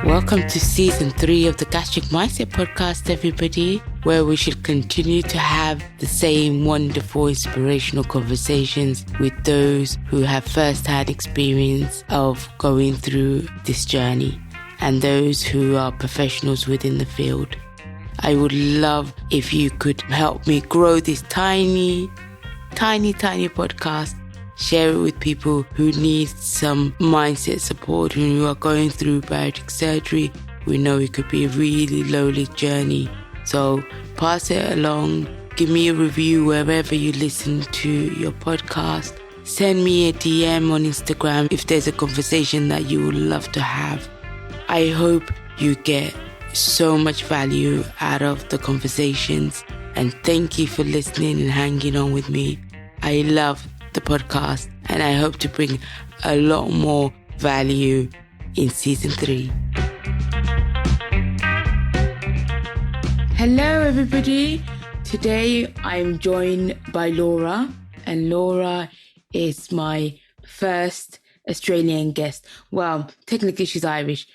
Welcome to season 3 of the Gastric Mindset podcast, everybody, where we should continue to have the same wonderful, inspirational conversations with those who have first-hand experience of going through this journey and those who are professionals within the field. I would love if you could help me grow this tiny podcast. Share it with people who need some mindset support, who are going through bariatric surgery. We know it could be a really lonely journey. So pass it along. Give me a review wherever you listen to your podcast. Send me a DM on Instagram if there's a conversation that you would love to have. I hope you get so much value out of the conversations. And thank you for listening and hanging on with me. I love the podcast, and I hope to bring a lot more value in season 3. Hello everybody. Today I'm joined by Laura, and Laura is my first Australian guest. Well, technically she's Irish,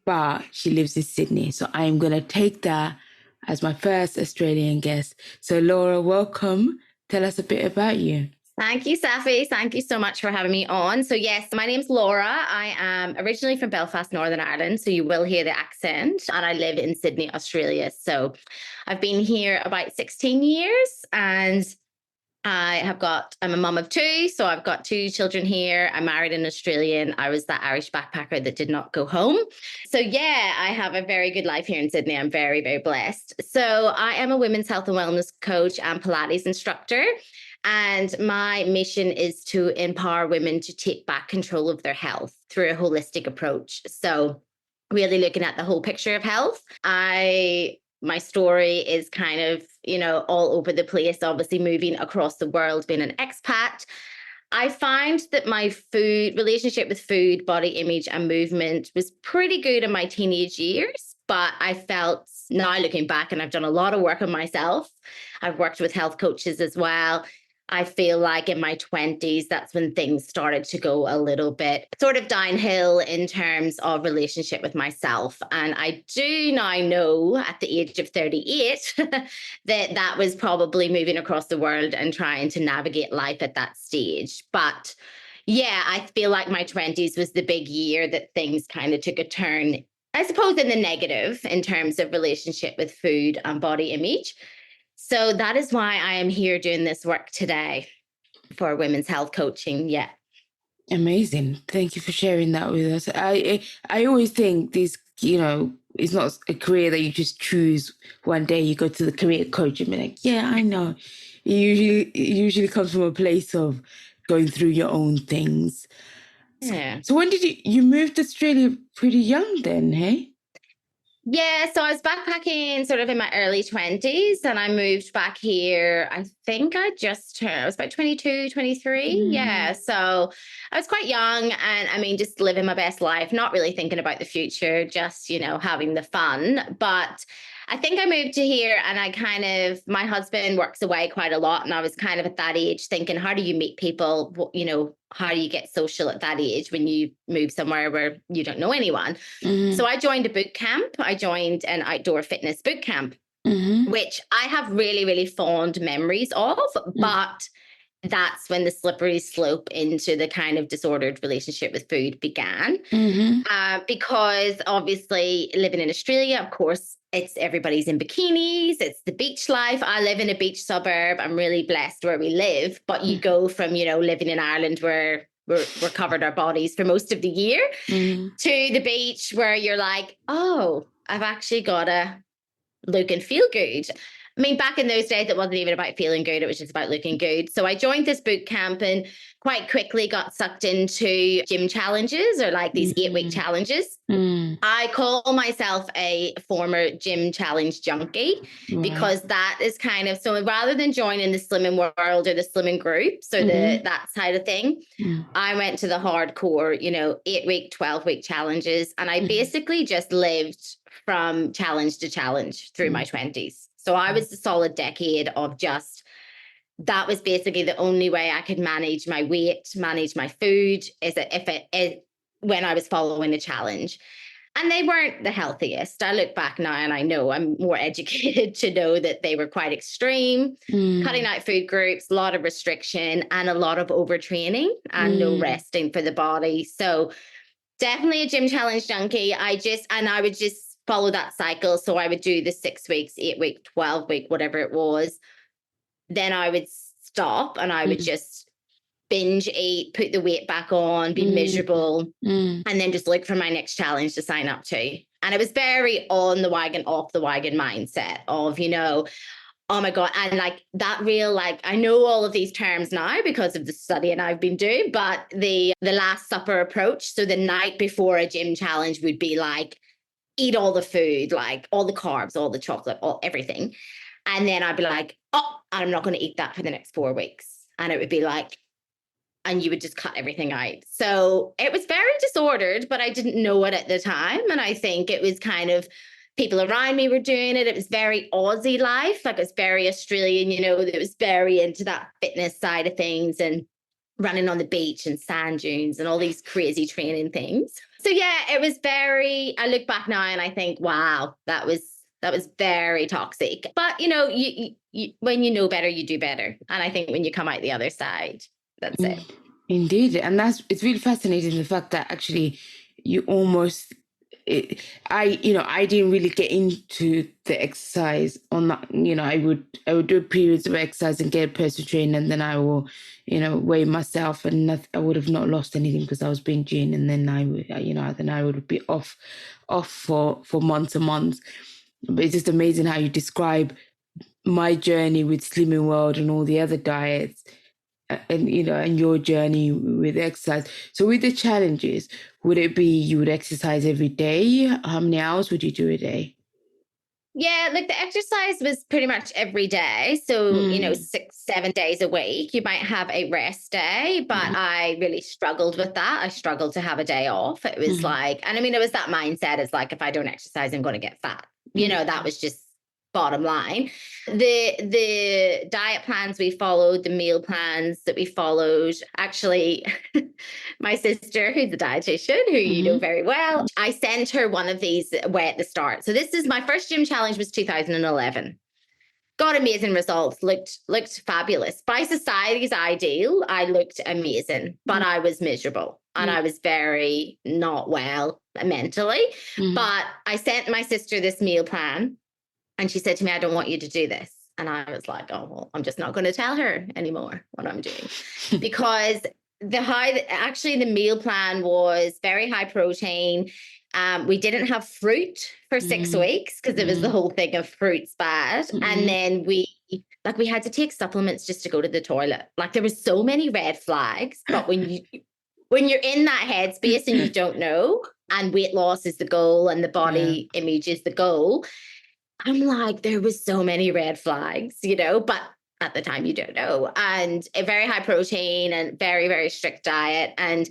but she lives in Sydney, so I'm going to take that as my first Australian guest. So Laura, welcome. Tell us a bit about you. Thank you, Safi. Thank you so much for having me on. So yes, my name's Laura. I am originally from Belfast, Northern Ireland. So you will hear the accent, and I live in Sydney, Australia. So I've been here about 16 years, and I'm a mum of 2. So I've got 2 children here. I'm married an Australian. I was that Irish backpacker that did not go home. So yeah, I have a very good life here in Sydney. I'm very, very blessed. So I am a women's health and wellness coach and Pilates instructor. And my mission is to empower women to take back control of their health through a holistic approach. So really looking at the whole picture of health. My story is kind of, all over the place, obviously moving across the world, being an expat. I find that my relationship with food, body image and movement was pretty good in my teenage years. But I felt, now looking back, and I've done a lot of work on myself. I've worked with health coaches as well. I feel like in my 20s, that's when things started to go a little bit sort of downhill in terms of relationship with myself. And I do now know at the age of 38 that was probably moving across the world and trying to navigate life at that stage. But yeah, I feel like my 20s was the big year that things kind of took a turn, I suppose, in the negative in terms of relationship with food and body image. So that is why I am here doing this work today for women's health coaching. Yeah. Amazing. Thank you for sharing that with us. I always think this, it's not a career that you just choose one day. You go to the career coach and be like, yeah, I know. It usually comes from a place of going through your own things. Yeah. So when did you moved to Australia pretty young then, hey? Yeah, so I was backpacking sort of in my early 20s, and I moved back here. I think I was about 22, 23. Yeah, so I was quite young, and just living my best life, not really thinking about the future, just, having the fun. But I think I moved to here, and my husband works away quite a lot. And I was kind of at that age thinking, how do you meet people? How do you get social at that age when you move somewhere where you don't know anyone? Mm-hmm. So I joined a boot camp. I joined an outdoor fitness boot camp, which I have really, really fond memories of. But that's when the slippery slope into the kind of disordered relationship with food began. Because obviously living in Australia, of course, everybody's in bikinis. It's the beach life. I live in a beach suburb. I'm really blessed where we live. But you go from, living in Ireland where we're covered our bodies for most of the year to the beach where you're like, oh, I've actually got to look and feel good. Back in those days, it wasn't even about feeling good. It was just about looking good. So I joined this boot camp and quite quickly got sucked into gym challenges, or like these 8-week challenges. I call myself a former gym challenge junkie because that is kind of, so rather than joining the slimming world or the slimming groups or that side of thing, I went to the hardcore, 8-week, 12-week challenges. And I basically just lived from challenge to challenge through my 20s. So I was a solid decade of that was basically the only way I could manage my weight, manage my food, when I was following a challenge. And they weren't the healthiest. I look back now and I know I'm more educated to know that they were quite extreme, cutting out food groups, a lot of restriction and a lot of overtraining and no resting for the body. So definitely a gym challenge junkie. I would just follow that cycle. So I would do the 6 weeks, 8 week, 12 week, whatever it was. Then I would stop and I would just binge eat, put the weight back on, be miserable, and then just look for my next challenge to sign up to. And it was very on the wagon, off the wagon mindset of, oh my God. And like that real, like, I know all of these terms now because of the studying I've been doing, but the Last Supper approach. So the night before a gym challenge would be like, eat all the food, like all the carbs, all the chocolate, all everything. And then I'd be like, oh, I'm not going to eat that for the next 4 weeks. And it would be like, and you would just cut everything out. So it was very disordered, but I didn't know it at the time. And I think it was kind of people around me were doing it. It was very Aussie life, like it's very Australian, it was very into that fitness side of things and running on the beach and sand dunes and all these crazy training things. So yeah, it was I look back now and I think, wow, that was very toxic. But you when you know better, you do better. And I think when you come out the other side, that's it. Indeed. And it's really fascinating, the fact that actually you almost, I didn't really get into the exercise on that. I would do periods of exercise and get a personal trainer, and then I will, weigh myself, and I would have not lost anything because I was binging, and then I would be off for months and months. But it's just amazing how you describe my journey with Slimming World and all the other diets, and and your journey with exercise. So with the challenges, would it be you would exercise every day? How many hours would you do a day? Yeah, like the exercise was pretty much every day. So, 6-7 days a week. You might have a rest day, but I really struggled with that. I struggled to have a day off. It was like, and I mean, it was that mindset. It's like, if I don't exercise, I'm going to get fat. That was just bottom line. The diet plans we followed, the meal plans that we followed, actually, my sister, who's a dietitian, who you know very well, I sent her one of these way at the start. So this is my first gym challenge was 2011. Got amazing results, looked fabulous. By society's ideal, I looked amazing, but I was miserable and I was very not well mentally. But I sent my sister this meal plan. And she said to me, I don't want you to do this. And I was like, oh, well, I'm just not going to tell her anymore what I'm doing. Because the meal plan was very high protein. We didn't have fruit for 6 weeks because it was the whole thing of fruit's bad. And then we had to take supplements just to go to the toilet. Like there was so many red flags. But when you're in that headspace and you don't know, and weight loss is the goal and the body image is the goal, I'm like, there was so many red flags, but at the time you don't know. And a very high protein and very, very strict diet. And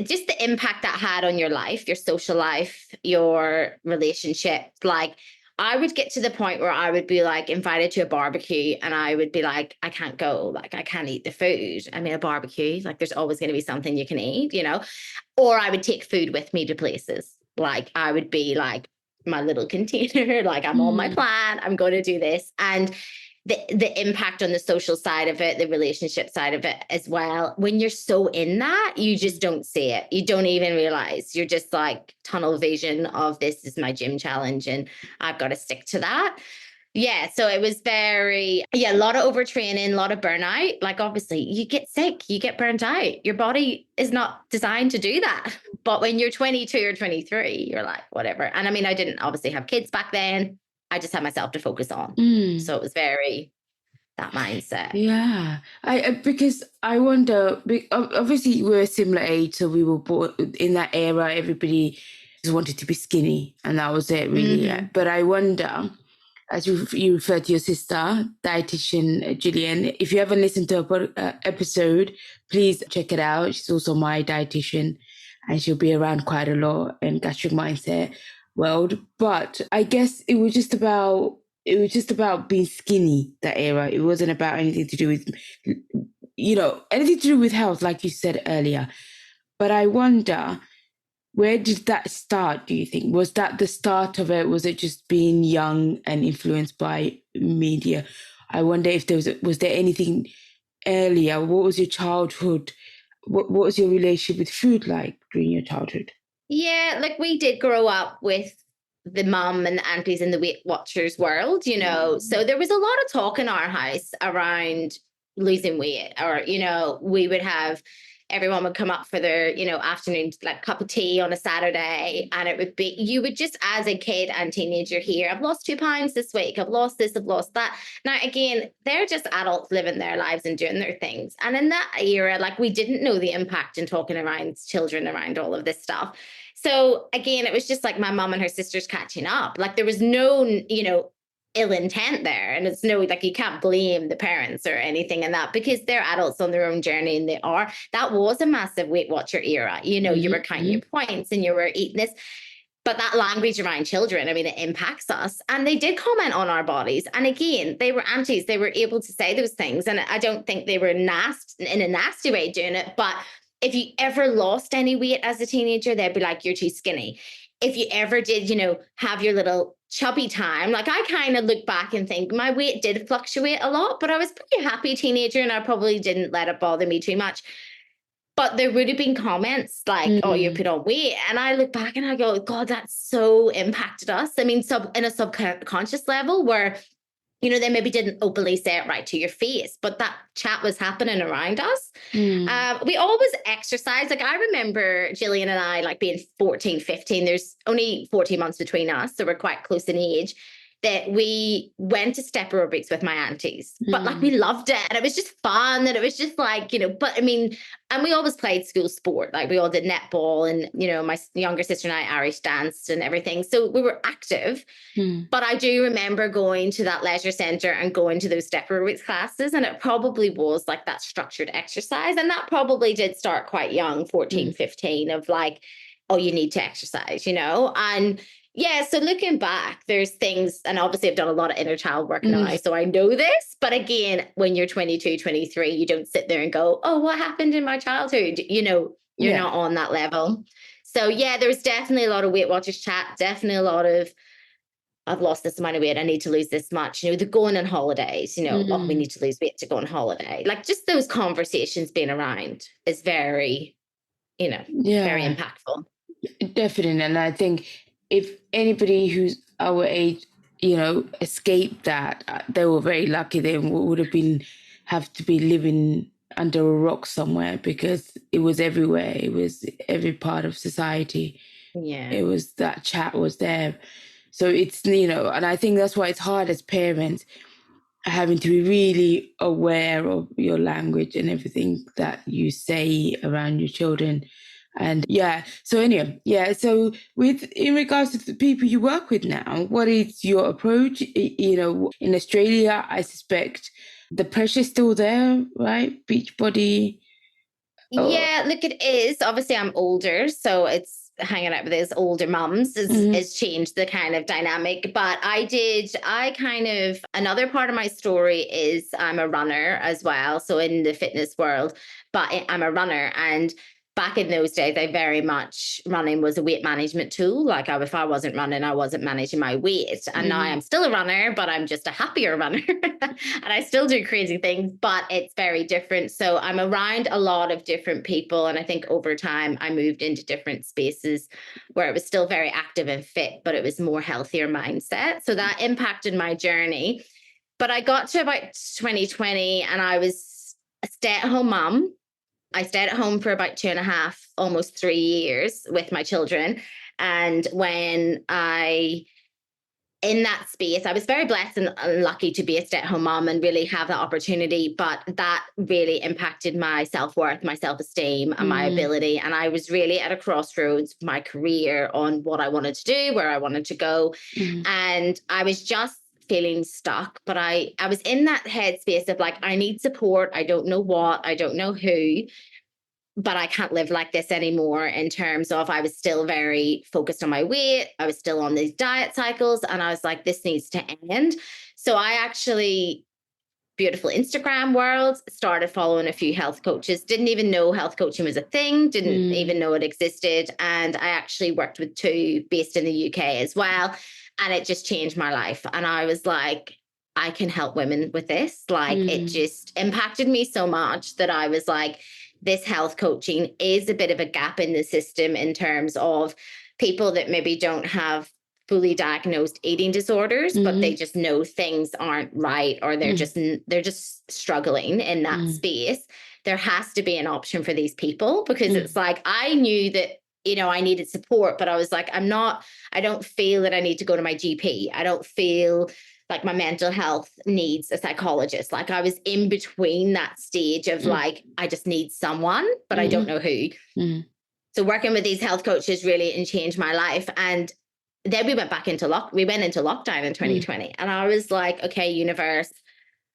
just the impact that had on your life, your social life, your relationships. Like I would get to the point where I would be like invited to a barbecue and I would be like, I can't go, like I can't eat the food. I mean, a barbecue, like there's always going to be something you can eat, or I would take food with me to places. Like I would be like, my little container, like I'm on my plan, I'm going to do this. And the impact on the social side of it, the relationship side of it as well. When you're so in that, you just don't see it. You don't even realize. You're just like tunnel vision of this is my gym challenge and I've got to stick to that. Yeah. So it was a lot of overtraining, a lot of burnout. Like obviously you get sick, you get burnt out. Your body is not designed to do that. But when you're 22 or 23, you're like, whatever. And I mean, I didn't obviously have kids back then. I just had myself to focus on. So it was very that mindset. Yeah. Because I wonder, obviously we're a similar age. So we were born in that era, everybody just wanted to be skinny and that was it really. But I wonder, as you referred to your sister, dietitian Gillian, if you haven't listened to her episode, please check it out. She's also my dietitian and she'll be around quite a lot in gastric mindset world. But I guess it was just about being skinny that era. It wasn't about anything to do with, anything to do with health, like you said earlier. But I wonder, Where did that start, do you think? Was that the start of it? Was it just being young and influenced by media? I wonder if was there anything earlier? What was your childhood? What was your relationship with food like during your childhood? Yeah, like we did grow up with the mum and the aunties in the Weight Watchers world, you know. So there was a lot of talk in our house around losing weight, or, you know, we would have everyone would come up for their, you know, afternoon like cup of tea on a Saturday, and it would be, you would just as a kid and teenager hear, I've lost 2 pounds this week, I've lost this, I've lost that. Now again, they're just adults living their lives and doing their things. And in that era, like we didn't know the impact in talking around children around all of this stuff. So again, it was just like my mom and her sisters catching up. Like there was no, you know, ill intent there. And it's no, like you can't blame the parents or anything in that, because they're adults on their own journey, and that was a massive Weight Watcher era. You know, you were counting your points and you were eating this. But that language around children, I mean, it impacts us. And they did comment on our bodies. And again, they were aunties. They were able to say those things. And I don't think they were nasty in a nasty way doing it. But if you ever lost any weight as a teenager, they'd be like, you're too skinny. If you ever did, you know, have your little chubby time, like I kind of look back and think my weight did fluctuate a lot, but I was a pretty happy teenager and I probably didn't let it bother me too much. But there would have been comments like, oh, you put on weight. And I look back and I go, God, that's so impacted us. I mean, in a subconscious level where, you know, they maybe didn't openly say it right to your face, but that chat was happening around us. We always exercise. Like I remember Gillian and I like being 14, 15. There's only 14 months between us, so we're quite close in age, that we went to step aerobics with my aunties, but like we loved it and it was just fun, and it was just like, you know, but I mean, and we always played school sport. Like we all did netball, and, you know, my younger sister and I Irish danced and everything. So we were active. But I do remember going to that leisure centre and going to those step aerobics classes, and it probably was like that structured exercise. And that probably did start quite young, 14, 15, of like, oh, you need to exercise, you know? And yeah, so looking back, there's things, and obviously I've done a lot of inner child work now, so I know this. But again, when you're 22, 23, you don't sit there and go, oh, what happened in my childhood? You know, you're not on that level. So yeah, there was definitely a lot of Weight Watchers chat, definitely a lot of, I've lost this amount of weight, I need to lose this much. You know, they're going on holidays, you know, oh, we need to lose weight to go on holiday. Like just those conversations being around is very, you know, very impactful. Definitely. And I think if anybody who's our age, you know, escaped that, they were very lucky. They would have to be living under a rock somewhere, because it was everywhere. It was every part of society. Yeah. It was, that chat was there. So it's, you know, and I think that's why it's hard as parents, having to be really aware of your language and everything that you say around your children. And so anyway, so in regards to the people you work with now, what is your approach? You know, in Australia, I suspect the pressure's still there, right? Beachbody. Yeah, look, it is. Obviously, I'm older, so it's hanging out with those older mums has changed the kind of dynamic. But another part of my story is I'm a runner as well. So in the fitness world, but I'm a runner. And back in those days, I very much, running was a weight management tool. Like if I wasn't running, I wasn't managing my weight. And now I'm still a runner, but I'm just a happier runner. And I still do crazy things, but it's very different. So I'm around a lot of different people. And I think over time, I moved into different spaces where it was still very active and fit, but it was more healthier mindset. So that impacted my journey. But I got to about 2020 and I was a stay-at-home mom. I stayed at home for about 2.5, almost 3 years with my children. And when in that space, I was very blessed and lucky to be a stay-at-home mom and really have that opportunity. But that really impacted my self-worth, my self-esteem, and my ability. And I was really at a crossroads of my career on what I wanted to do, where I wanted to go. And I was just feeling stuck, but I was in that headspace of like, I need support. I don't know what, I don't know who, but I can't live like this anymore, in terms of I was still very focused on my weight. I was still on these diet cycles, and I was like, this needs to end. So I actually beautiful Instagram world, started following a few health coaches, didn't even know health coaching was a thing, didn't even know it existed. And I actually worked with two based in the UK as well. And it just changed my life. And I was like, I can help women with this. Like it just impacted me so much that I was like, this health coaching is a bit of a gap in the system in terms of people that maybe don't have fully diagnosed eating disorders, but they just know things aren't right, or they're just struggling in that space. There has to be an option for these people, because it's like, I knew that, you know, I needed support, but I was like, I don't feel that I need to go to my GP. I don't feel like my mental health needs a psychologist. Like I was in between that stage of like, I just need someone, but I don't know who. So working with these health coaches really changed my life. And then we went into lockdown in 2020. And I was like, okay, universe,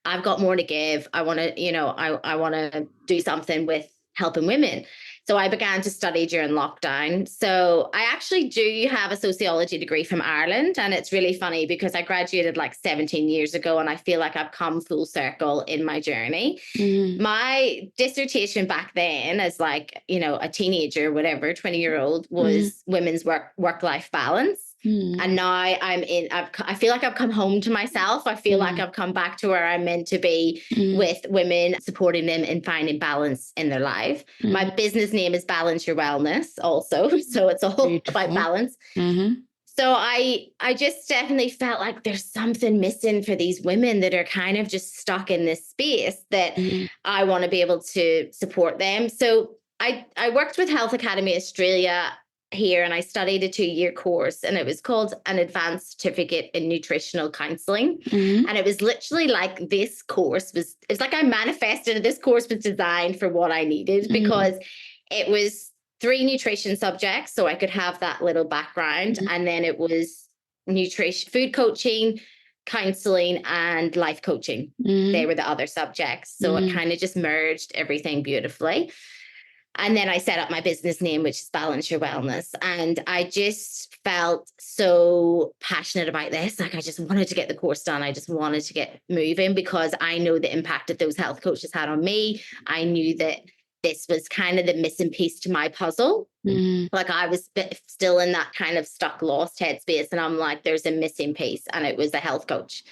I've got more to give. I want to, you know, I want to do something with helping women. So I began to study during lockdown. So I actually do have a sociology degree from Ireland. And it's really funny because I graduated like 17 years ago, and I feel like I've come full circle in my journey. My dissertation back then, as like, you know, a teenager, whatever, 20-year-old, was women's work-life balance. And now I feel like I've come home to myself. I feel like I've come back to where I'm meant to be with women, supporting them in finding balance in their life. My business name is Balance Your Wellness also. So it's all about balance. So I just definitely felt like there's something missing for these women that are kind of just stuck in this space, that I want to be able to support them. So I worked with Health Academy Australia here, and I studied a 2-year course, and it was called an Advanced Certificate in Nutritional Counselling. And it was literally like, this course was, it's like I manifested this course was designed for what I needed, because it was 3 nutrition subjects, so I could have that little background. And then it was nutrition, food coaching, counseling, and life coaching. They were the other subjects. So it kind of just merged everything beautifully. And then I set up my business name, which is Balance Your Wellness. And I just felt so passionate about this. Like I just wanted to get the course done. I just wanted to get moving, because I know the impact that those health coaches had on me. I knew that this was kind of the missing piece to my puzzle. Like I was still in that kind of stuck, lost headspace. And I'm like, there's a missing piece. And it was a health coach.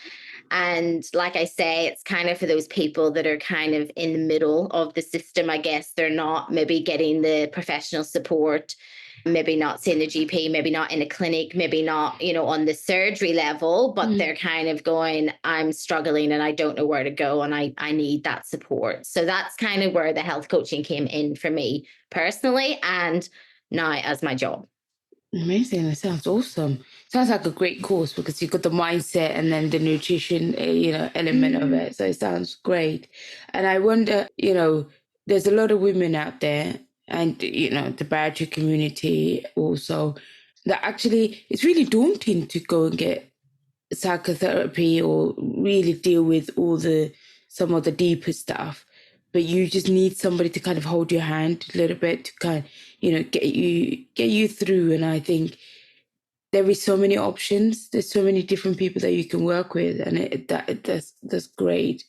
And like I say, it's kind of for those people that are kind of in the middle of the system, I guess. They're not maybe getting the professional support, maybe not seeing the GP, maybe not in a clinic, maybe not, you know, on the surgery level, but they're kind of going, I'm struggling and I don't know where to go, and I need that support. So that's kind of where the health coaching came in for me personally, and now as my job. Amazing. That sounds awesome. Sounds like a great course, because you've got the mindset and then the nutrition, you know, element of it. So it sounds great. And I wonder, you know, there's a lot of women out there, and, you know, the bariatric community also, that actually it's really daunting to go and get psychotherapy or really deal with some of the deeper stuff. But you just need somebody to kind of hold your hand a little bit, to kind of, you know, get you through. And I think there is so many options. There's so many different people that you can work with, and that's great.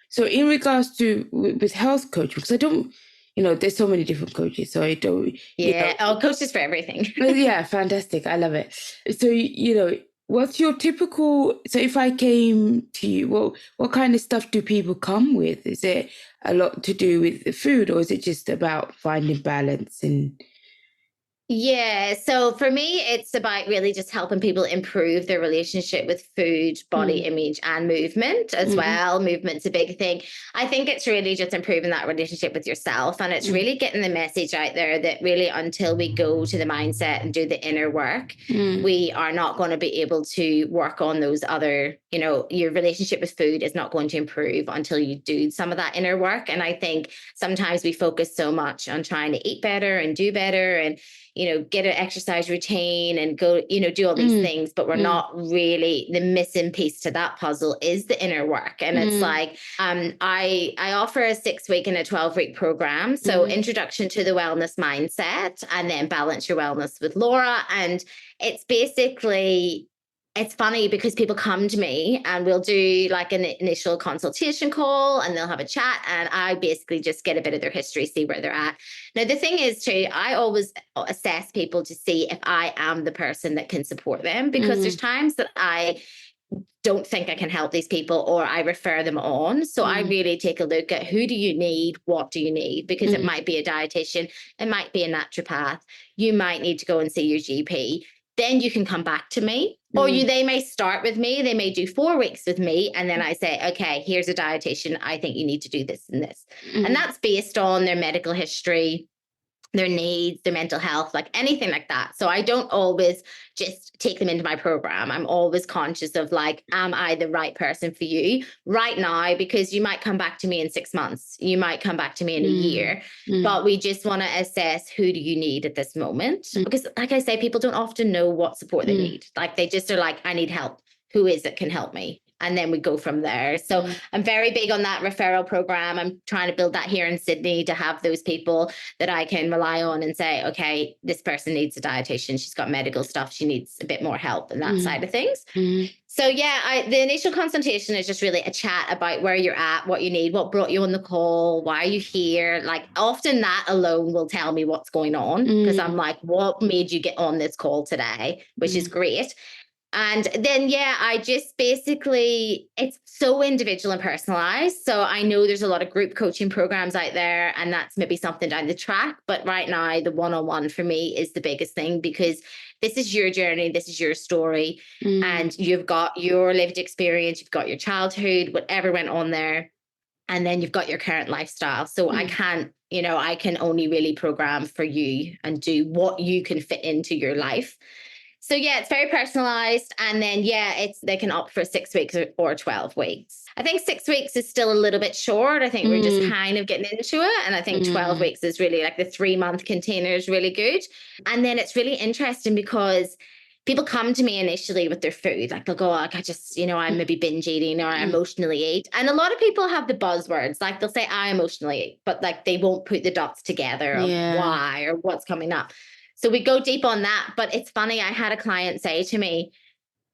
So in regards to with health coaching, because I don't, you know, there's so many different coaches, so I don't. Yeah, coaches for everything. Yeah, fantastic. I love it. So, you know, what's your typical, so if I came to you, what kind of stuff do people come with? Is it a lot to do with the food, or is it just about finding balance? And yeah, so for me, it's about really just helping people improve their relationship with food, body image, and movement as well. Movement's a big thing. I think it's really just improving that relationship with yourself, and it's really getting the message out there that really, until we go to the mindset and do the inner work, we are not going to be able to work on those other, you know, your relationship with food is not going to improve until you do some of that inner work. And I think sometimes we focus so much on trying to eat better and do better and, you know, get an exercise routine and go, you know, do all these things, but we're not really, the missing piece to that puzzle is the inner work. And it's like, I offer a 6-week and a 12-week program. So introduction to the wellness mindset, and then Balance Your Wellness with Laura. And it's basically it's funny because people come to me and we'll do like an initial consultation call and they'll have a chat, and I basically just get a bit of their history, see where they're at. Now, the thing is too, I always assess people to see if I am the person that can support them, because there's times that I don't think I can help these people or I refer them on. So I really take a look at who do you need, what do you need, because it might be a dietitian, it might be a naturopath, you might need to go and see your GP. Then you can come back to me, or they may start with me, they may do 4 weeks with me, and then I say, okay, here's a dietitian, I think you need to do this and this. And that's based on their medical history, their needs, their mental health, like anything like that. So I don't always just take them into my program. I'm always conscious of like, am I the right person for you right now? Because you might come back to me in 6 months, you might come back to me in a year, but we just want to assess who do you need at this moment? Because like I say, people don't often know what support they need. Like they just are like, I need help. Who is it can help me? And then we go from there. So I'm very big on that referral program. I'm trying to build that here in Sydney to have those people that I can rely on and say, okay, this person needs a dietitian. She's got medical stuff. She needs a bit more help and that side of things. So yeah, the initial consultation is just really a chat about where you're at, what you need, what brought you on the call, why are you here? Like often that alone will tell me what's going on, because I'm like, what made you get on this call today? Which is great. And then, yeah, I just basically, it's so individual and personalized. So I know there's a lot of group coaching programs out there, and that's maybe something down the track. But right now, the one-on-one for me is the biggest thing, because this is your journey. This is your story. And you've got your lived experience. You've got your childhood, whatever went on there. And then you've got your current lifestyle. So I can't, I can only really program for you and do what you can fit into your life. So yeah, it's very personalized. And then, yeah, they can opt for 6 weeks or 12 weeks. I think 6 weeks is still a little bit short. I think we're just kind of getting into it. And I think 12 weeks is really like the 3-month container is really good. And then it's really interesting because people come to me initially with their food. Like they'll go, like, I just, I'm maybe binge eating or I emotionally eat. And a lot of people have the buzzwords, like they'll say, I emotionally eat, but like they won't put the dots together of why or what's coming up. So we go deep on that. But it's funny, I had a client say to me,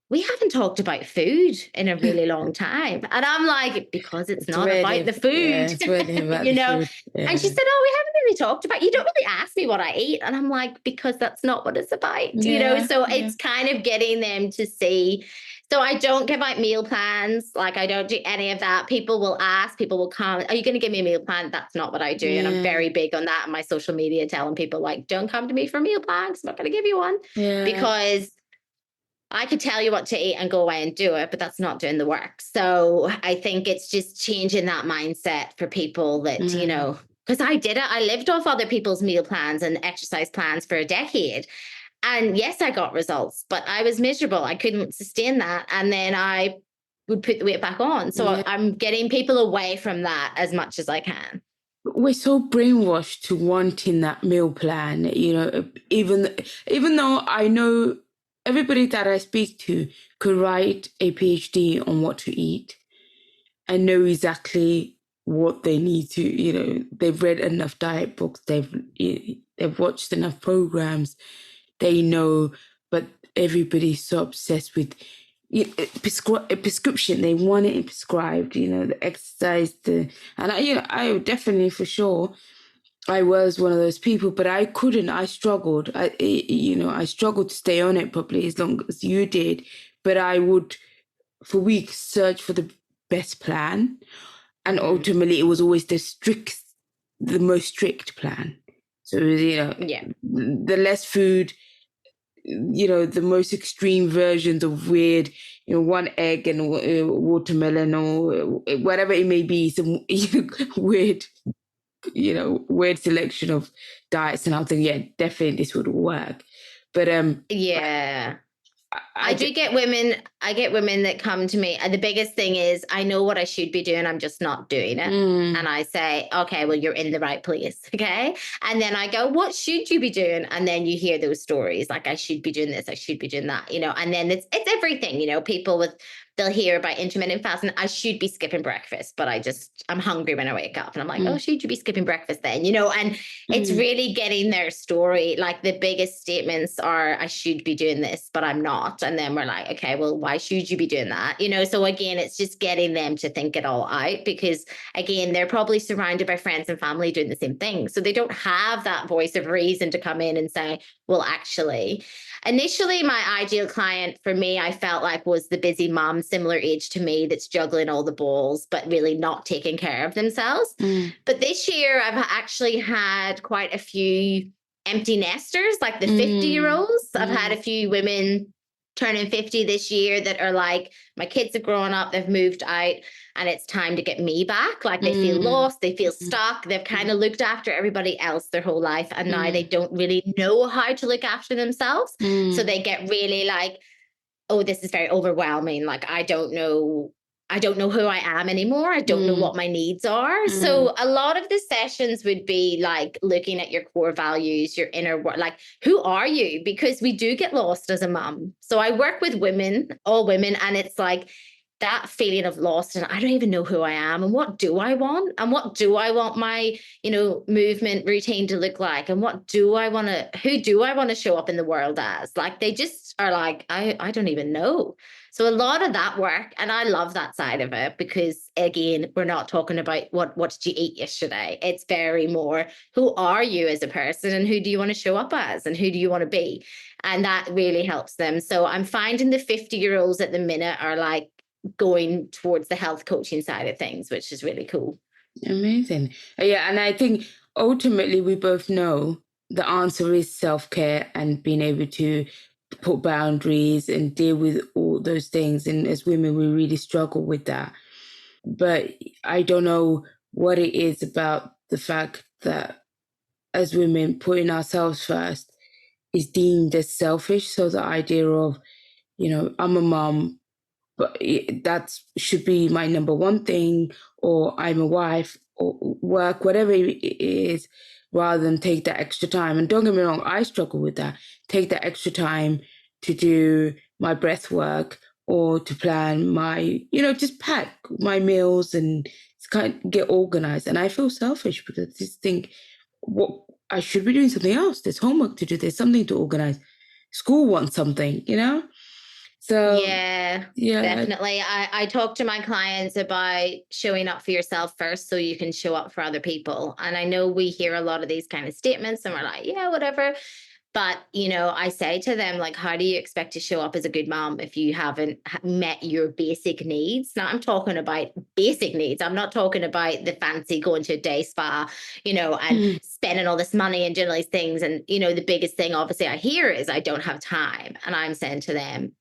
we haven't talked about food in a really long time. And I'm like, because it's not really about the food. Yeah, it's really about the food. Yeah. And she said, oh, we haven't really talked about, you don't really ask me what I eat. And I'm like, because that's not what it's about, So it's kind of getting them to see. So I don't give out meal plans. Like I don't do any of that. People will ask, people will come, are you going to give me a meal plan? That's not what I do. And I'm very big on that on my social media, telling people like, don't come to me for meal plans. I'm not going to give you one because I could tell you what to eat and go away and do it, but that's not doing the work. So I think it's just changing that mindset for people that, because I did it. I lived off other people's meal plans and exercise plans for a decade. And yes, I got results, but I was miserable. I couldn't sustain that. And then I would put the weight back on. So I'm getting people away from that as much as I can. We're so brainwashed to wanting that meal plan, even though I know everybody that I speak to could write a PhD on what to eat and know exactly what they need to, they've read enough diet books, they've watched enough programs, they know, but everybody's so obsessed with a prescription. They want it prescribed, the exercise, and I definitely for sure, I was one of those people, but I couldn't. I struggled. I struggled to stay on it probably as long as you did. But I would, for weeks, search for the best plan, and ultimately, it was always the most strict plan. So it was, the less food, the most extreme versions of weird, 1 egg and watermelon or whatever it may be, some weird. Weird selection of diets, and I'll think, definitely this would work. But I do get women. I get women that come to me, and the biggest thing is I know what I should be doing. I'm just not doing it. And I say, okay, well, you're in the right place. Okay. And then I go, what should you be doing? And then you hear those stories like, I should be doing this, I should be doing that, and then it's everything, people they'll hear about intermittent fasting. I should be skipping breakfast, but I'm hungry when I wake up. And I'm like, oh, should you be skipping breakfast then? And it's really getting their story. Like the biggest statements are, I should be doing this, but I'm not. And then we're like, okay, well, why should you be doing that? So again, it's just getting them to think it all out, because again, they're probably surrounded by friends and family doing the same thing. So they don't have that voice of reason to come in and say, well, actually, initially, my ideal client for me, I felt like, was the busy mom, similar age to me, that's juggling all the balls, but really not taking care of themselves. But this year, I've actually had quite a few empty nesters, like the 50-year-olds. I've had a few women turning 50 this year that are like, my kids have grown up, they've moved out, and it's time to get me back. Like they feel lost, they feel stuck, they've kind of looked after everybody else their whole life, and now they don't really know how to look after themselves. So they get really like, oh, this is very overwhelming. Like, I don't know who I am anymore. I don't know what my needs are. So a lot of the sessions would be like looking at your core values, your inner work, like, who are you? Because we do get lost as a mom. So I work with women, all women, and it's like that feeling of lost, and I don't even know who I am, and what do I want, and what do I want my, movement routine to look like, and who do I want to show up in the world as? Like, they just are like, I don't even know. So a lot of that work, and I love that side of it, because again, we're not talking about what did you eat yesterday. It's very more, who are you as a person, and who do you want to show up as, and who do you want to be? And that really helps them. So I'm finding the 50-year-olds at the minute are like going towards the health coaching side of things, which is really cool. Amazing. Yeah, and I think ultimately we both know the answer is self-care and being able to put boundaries and deal with all those things. And as women, we really struggle with that. But I don't know what it is about the fact that as women, putting ourselves first is deemed as selfish. So the idea of, I'm a mom, but that should be my number one thing, or I'm a wife, or work, whatever it is, rather than take that extra time. And don't get me wrong, I struggle with that. Take that extra time to do my breath work, or to plan my, just pack my meals and kind of get organized. And I feel selfish because I just think, what I should be doing something else. There's homework to do. There's something to organize. School wants something, So yeah, definitely. I talk to my clients about showing up for yourself first so you can show up for other people. And I know we hear a lot of these kind of statements and we're like, yeah, whatever. But, I say to them, like, how do you expect to show up as a good mom if you haven't met your basic needs? Now, I'm talking about basic needs. I'm not talking about the fancy going to a day spa, and spending all this money and doing all these things. And, the biggest thing, obviously, I hear is I don't have time. And I'm saying to them,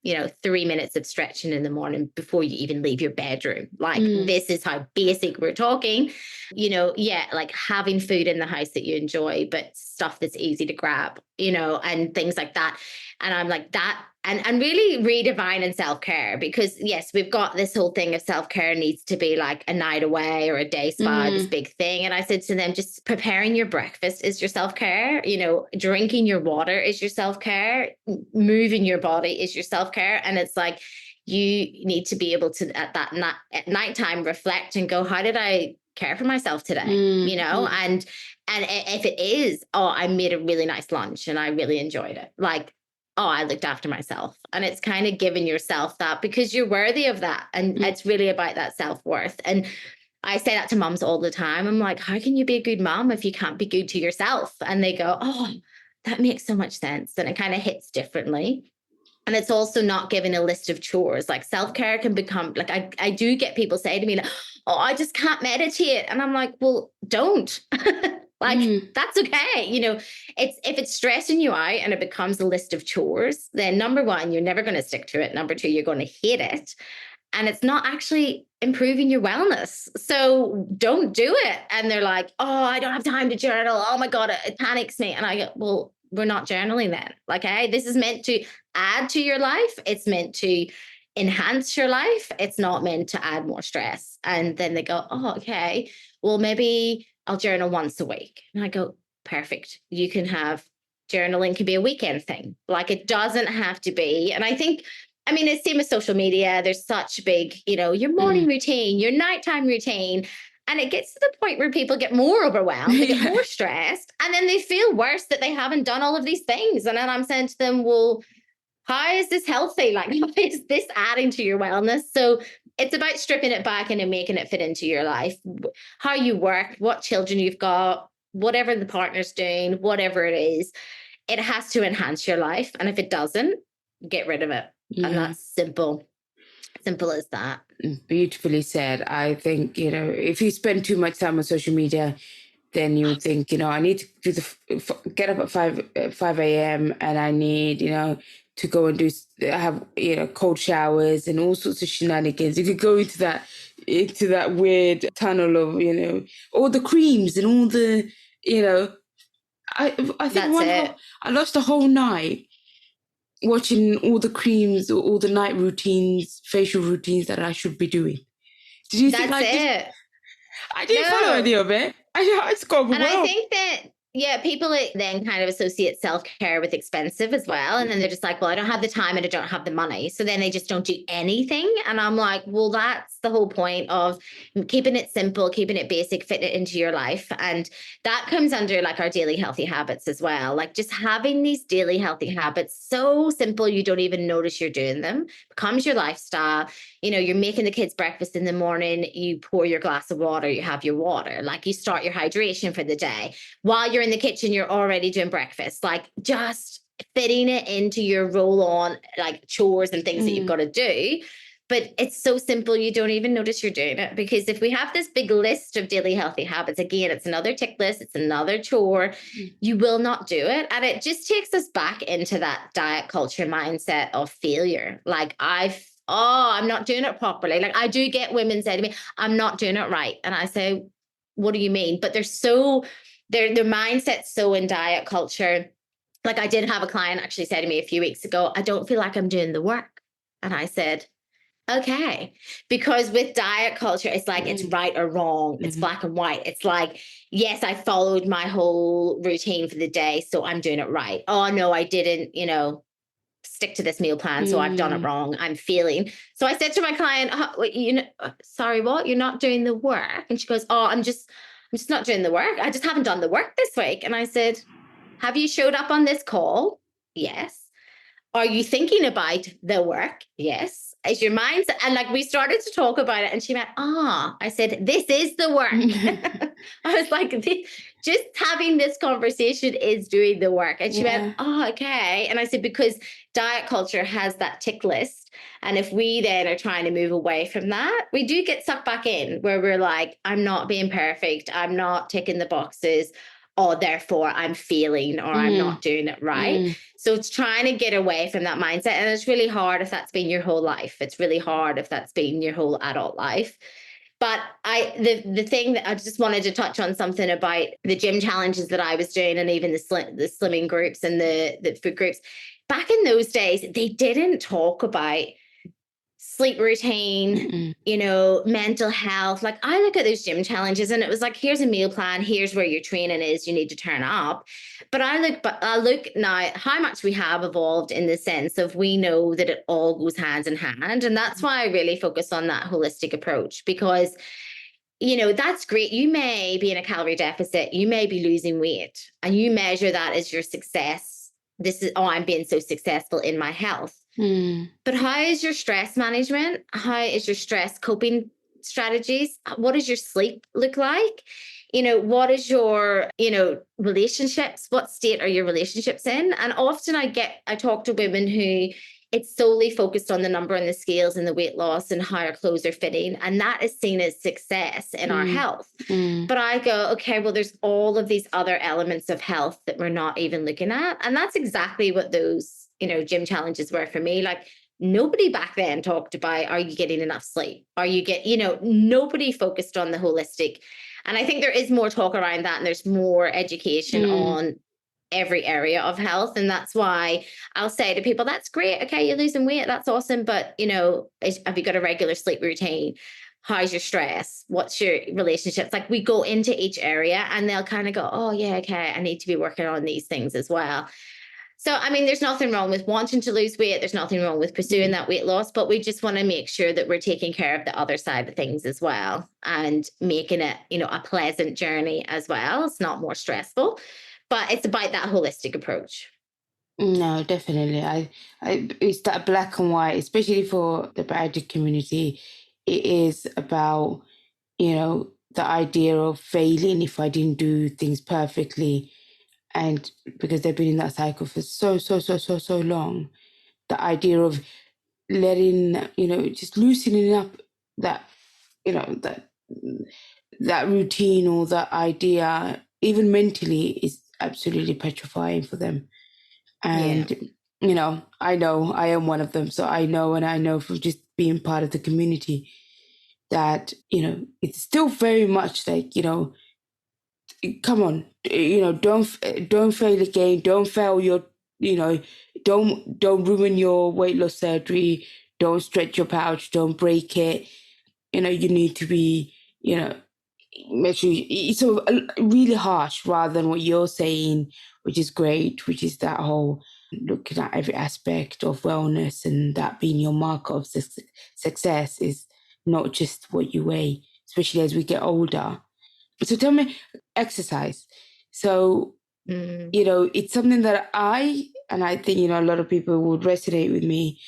3 minutes of stretching in the morning before you even leave your bedroom. Like, this is how basic we're talking. Like having food in the house that you enjoy, but stuff that's easy to grab, and things like that. And I'm like that, and really redefining self-care, because yes, we've got this whole thing of self-care needs to be like a night away or a day spa, this big thing. And I said to them, just preparing your breakfast is your self-care, drinking your water is your self-care, moving your body is your self-care. And it's like, you need to be able to at nighttime reflect and go, how did I care for myself today? And if it is, oh, I made a really nice lunch and I really enjoyed it, like, oh, I looked after myself. And it's kind of giving yourself that, because you're worthy of that. And it's really about that self-worth. And I say that to moms all the time. I'm like, how can you be a good mom if you can't be good to yourself? And they go, oh, that makes so much sense. And it kind of hits differently. And it's also not giving a list of chores. Like, self-care can become like, I do get people say to me, like, oh, I just can't meditate. And I'm like, well, don't. Like, that's okay. If it's stressing you out and it becomes a list of chores, then number one, you're never going to stick to it. Number two, you're going to hate it. And it's not actually improving your wellness. So don't do it. And they're like, oh, I don't have time to journal. Oh my God, it panics me. And I go, well, we're not journaling then. Like, hey, this is meant to add to your life. It's meant to enhance your life. It's not meant to add more stress. And then they go, oh, okay, well, maybe I'll journal once a week. And I go, perfect. You can have journaling, can be a weekend thing. Like, it doesn't have to be. And I think, it's same as social media. There's such big, your morning routine, your nighttime routine. And it gets to the point where people get more overwhelmed, they get more stressed, and then they feel worse that they haven't done all of these things. And then I'm saying to them, well, how is this healthy? Like, how is this adding to your wellness? So it's about stripping it back and making it fit into your life, how you work, what children you've got, whatever the partner's doing, whatever it is, it has to enhance your life. And if it doesn't, get rid of it. And that's simple. Simple as that. Beautifully said. I think, if you spend too much time on social media, then you would think, I need to get up at 5 a.m. and I need, to go and have cold showers and all sorts of shenanigans. You could go into that weird tunnel of, all the creams and all the, I think I lost a whole night watching all the creams or all the night routines, facial routines that I should be doing. Did you think I didn't follow any of it. I just got overwhelmed. And I think that, people then kind of associate self-care with expensive as well. And then they're just like, well, I don't have the time and I don't have the money. So then they just don't do anything. And I'm like, well, that's the whole point of keeping it simple, keeping it basic, fitting it into your life. And that comes under like our daily healthy habits as well. Like just having these daily healthy habits, so simple, you don't even notice you're doing them, becomes your lifestyle. You're making the kids breakfast in the morning, you pour your glass of water, you have your water, like you start your hydration for the day. While you're in the kitchen, you're already doing breakfast, like just fitting it into your roll on, like chores and things that you've got to do. But it's so simple, you don't even notice you're doing it. Because if we have this big list of daily healthy habits, again, it's another tick list, it's another chore, you will not do it. And it just takes us back into that diet culture mindset of failure. Like I'm not doing it properly. Like I do get women say to me, I'm not doing it right. And I say, what do you mean? But their mindset's so in diet culture. Like I did have a client actually say to me a few weeks ago, I don't feel like I'm doing the work. And I said, okay, because with diet culture, it's like it's right or wrong. It's black and white. It's like, yes, I followed my whole routine for the day, so I'm doing it right. Oh no, I didn't, stick to this meal plan, so I've done it wrong. I'm failing. So I said to my client, sorry, what? You're not doing the work? And she goes, oh, I'm just not doing the work. I just haven't done the work this week. And I said, have you showed up on this call? Yes. Are you thinking about the work? Yes. Is your mindset? And like we started to talk about it and she went, I said, this is the work. I was like, just having this conversation is doing the work. And she went, okay. And I said, because diet culture has that tick list. And if we then are trying to move away from that, we do get sucked back in where we're like, I'm not being perfect. I'm not ticking the boxes. Oh, therefore I'm failing or I'm not doing it right. So it's trying to get away from that mindset. And it's really hard if that's been your whole life. It's really hard if that's been your whole adult life. But the thing that I just wanted to touch on something about the gym challenges that I was doing and even the slimming groups and the food groups. Back in those days, they didn't talk about sleep routine, mental health. Like I look at those gym challenges and it was like, here's a meal plan. Here's where your training is. You need to turn up. But I look now how much we have evolved in the sense of we know that it all goes hand in hand. And that's why I really focus on that holistic approach because, that's great. You may be in a calorie deficit. You may be losing weight and you measure that as your success. This is, I'm being so successful in my health. But how is your stress management? How is your stress coping strategies? What does your sleep look like? What is your, relationships? What state are your relationships in? And often I talk to women who it's solely focused on the number on the scales and the weight loss and how our clothes are fitting. And that is seen as success in our health. But I go, okay, well, there's all of these other elements of health that we're not even looking at. And that's exactly what those gym challenges were for me. Like nobody back then talked about, are you getting enough sleep? Are you nobody focused on the holistic. And I think there is more talk around that and there's more education on every area of health. And that's why I'll say to people, that's great. Okay, you're losing weight. That's awesome. But, have you got a regular sleep routine? How's your stress? What's your relationships? Like we go into each area and they'll kind of go, oh yeah, okay, I need to be working on these things as well. So, I mean, there's nothing wrong with wanting to lose weight. There's nothing wrong with pursuing that weight loss, but we just want to make sure that we're taking care of the other side of things as well and making it, a pleasant journey as well. It's not more stressful, but it's about that holistic approach. No, definitely. It's that black and white, especially for the bariatric community. It is about, the idea of failing if I didn't do things perfectly. And because they've been in that cycle for so long, the idea of letting, just loosening up that, that routine or that idea, even mentally, is absolutely petrifying for them. Yeah. And, I know I am one of them. So I know, and I know from just being part of the community that, it's still very much like, come on, don't fail again. Don't fail your, you know, don't ruin your weight loss surgery. Don't stretch your pouch. Don't break it. You need to be, make sure it's so really harsh rather than what you're saying, which is great, which is that whole looking at every aspect of wellness and that being your marker of success is not just what you weigh, especially as we get older. So tell me, exercise. So, it's something that and I think, a lot of people would resonate with me.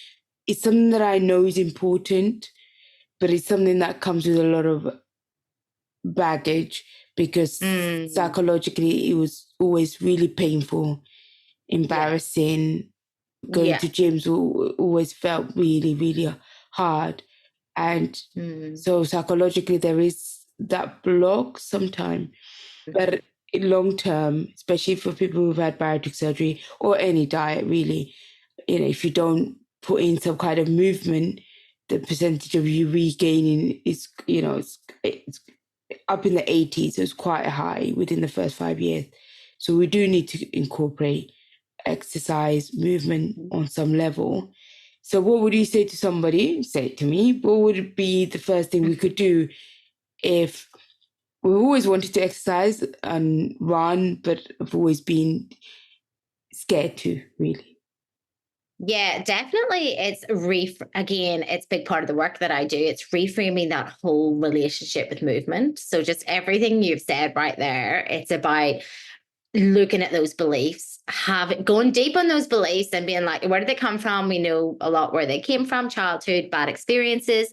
It's something that I know is important, but it's something that comes with a lot of baggage because psychologically it was always really painful, embarrassing. Going to gyms always felt really, really hard. And so psychologically there is that block sometimes. But in long term, especially for people who've had bariatric surgery or any diet really, if you don't put in some kind of movement, the percentage of you regaining is, it's up in the 80s. So it's quite high within the first 5 years. So we do need to incorporate exercise, movement on some level. So what would you say to somebody, say it to me, what would be the first thing we could do if we've always wanted to exercise and run, but have always been scared to, really? Yeah, definitely. It's again, it's a big part of the work that I do. It's reframing that whole relationship with movement. So just everything you've said right there, it's about looking at those beliefs, going deep on those beliefs and being like, where did they come from? We know a lot where they came from, childhood, bad experiences.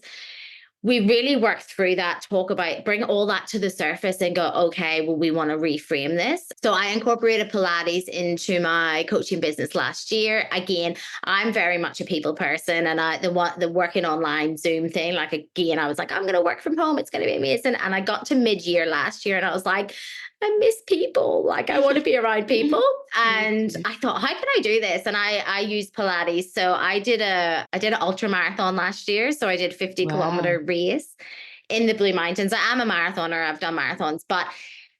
We really work through that, talk about, bring all that to the surface and go, okay, well, we want to reframe this. So I incorporated Pilates into my coaching business last year. Again, I'm very much a people person, and the working online Zoom thing, like, again, I was like, I'm going to work from home. It's going to be amazing. And I got to mid-year last year and I was like, I miss people. Like, I want to be around people. And I thought, how can I do this? And I used Pilates. So I did an ultra marathon last year. So I did 50-kilometer race in the Blue Mountains. I am a marathoner. I've done marathons, but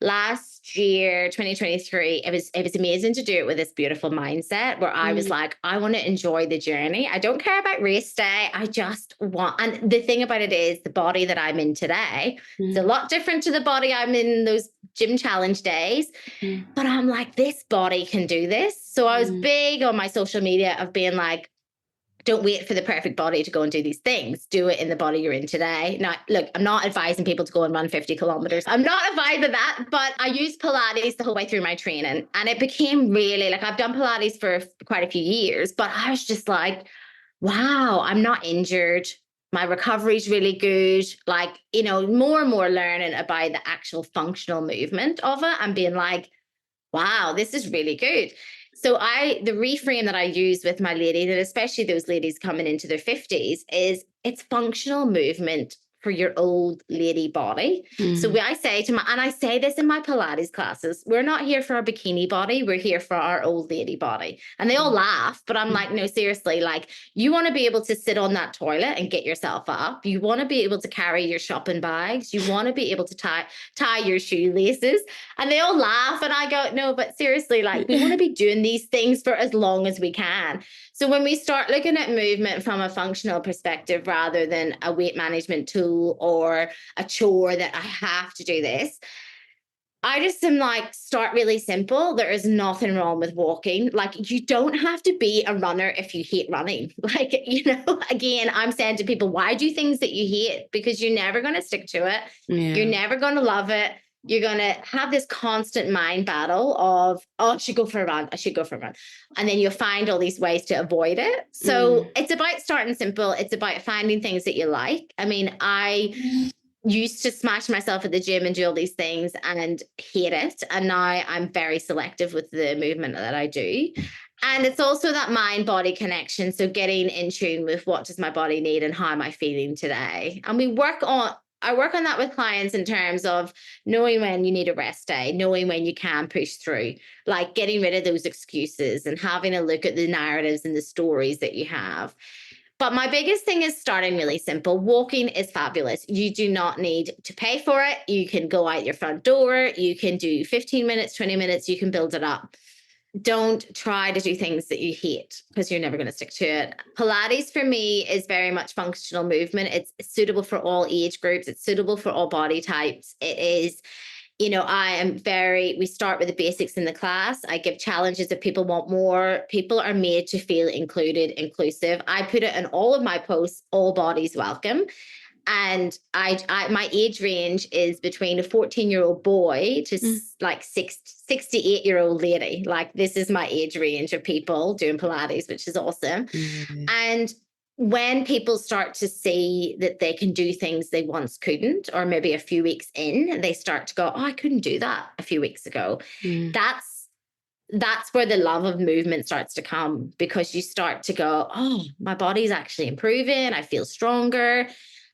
last year, 2023, it was amazing to do it with this beautiful mindset where I was like, I want to enjoy the journey. I don't care about race day. I just want, and the thing about it is the body that I'm in today, it's a lot different to the body I'm in those gym challenge days. But I'm like, this body can do this. So I was big on my social media of being like, don't wait for the perfect body to go and do these things. Do it in the body you're in today. Now, look, I'm not advising people to go and run 50 kilometers. I'm not advising that, but I used Pilates the whole way through my training. And it became really, like, I've done Pilates for quite a few years, but I was just like, wow, I'm not injured. My recovery is really good. Like, more and more learning about the actual functional movement of it and being like, wow, this is really good. So the reframe that I use with my ladies, and especially those ladies coming into their 50s, is it's functional movement for your old lady body. So I say and I say this in my Pilates classes, we're not here for our bikini body, we're here for our old lady body. And they all laugh, but I'm like, no, seriously, like, you want to be able to sit on that toilet and get yourself up. You want to be able to carry your shopping bags. You want to be able to tie your shoelaces. And they all laugh, and I go, no, but seriously, like, we want to be doing these things for as long as we can. So when we start looking at movement from a functional perspective rather than a weight management tool or a chore that I have to do this, I just am like, start really simple. There is nothing wrong with walking. Like, you don't have to be a runner if you hate running. Like, again, I'm saying to people, why do things that you hate? Because you're never going to stick to it. Yeah. You're never going to love it. you're going to have this constant mind battle of, oh, I should go for a run. I should go for a run. And then you'll find all these ways to avoid it. So it's about starting simple. It's about finding things that you like. I mean, I used to smash myself at the gym and do all these things and hate it. And now I'm very selective with the movement that I do. And it's also that mind-body connection. So getting in tune with what does my body need and how am I feeling today? And I work on that with clients in terms of knowing when you need a rest day, knowing when you can push through, like getting rid of those excuses and having a look at the narratives and the stories that you have. But my biggest thing is starting really simple. Walking is fabulous. You do not need to pay for it. You can go out your front door. You can do 15 minutes, 20 minutes. You can build it up. Don't try to do things that you hate because you're never going to stick to it. Pilates for me is very much functional movement. It's suitable for all age groups. It's suitable for all body types. It is, we start with the basics in the class. I give challenges if people want more. People are made to feel included, inclusive. I put it in all of my posts, all bodies welcome. And my age range is between a 14-year-old boy to like 68-year-old lady. Like this is my age range of people doing Pilates, which is awesome. And when people start to see that they can do things they once couldn't, or maybe a few weeks in, they start to go, oh, I couldn't do that a few weeks ago. That's where the love of movement starts to come, because you start to go, oh, my body's actually improving. I feel stronger.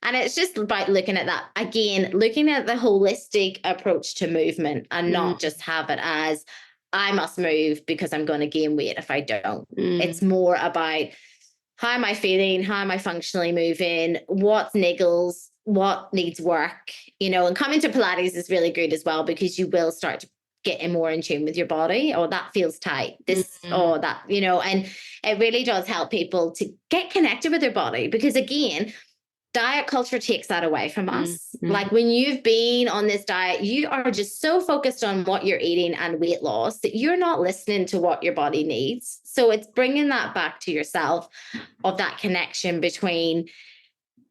And it's just about looking at that, again, looking at the holistic approach to movement and not just have it as I must move because I'm going to gain weight if I don't. It's more about how am I feeling? How am I functionally moving? What niggles? What needs work? And coming to Pilates is really good as well, because you will start to get more in tune with your body. Oh, that feels tight. And it really does help people to get connected with their body, because again, diet culture takes that away from us. Like when you've been on this diet, you are just so focused on what you're eating and weight loss that you're not listening to what your body needs. So it's bringing that back to yourself, of that connection between,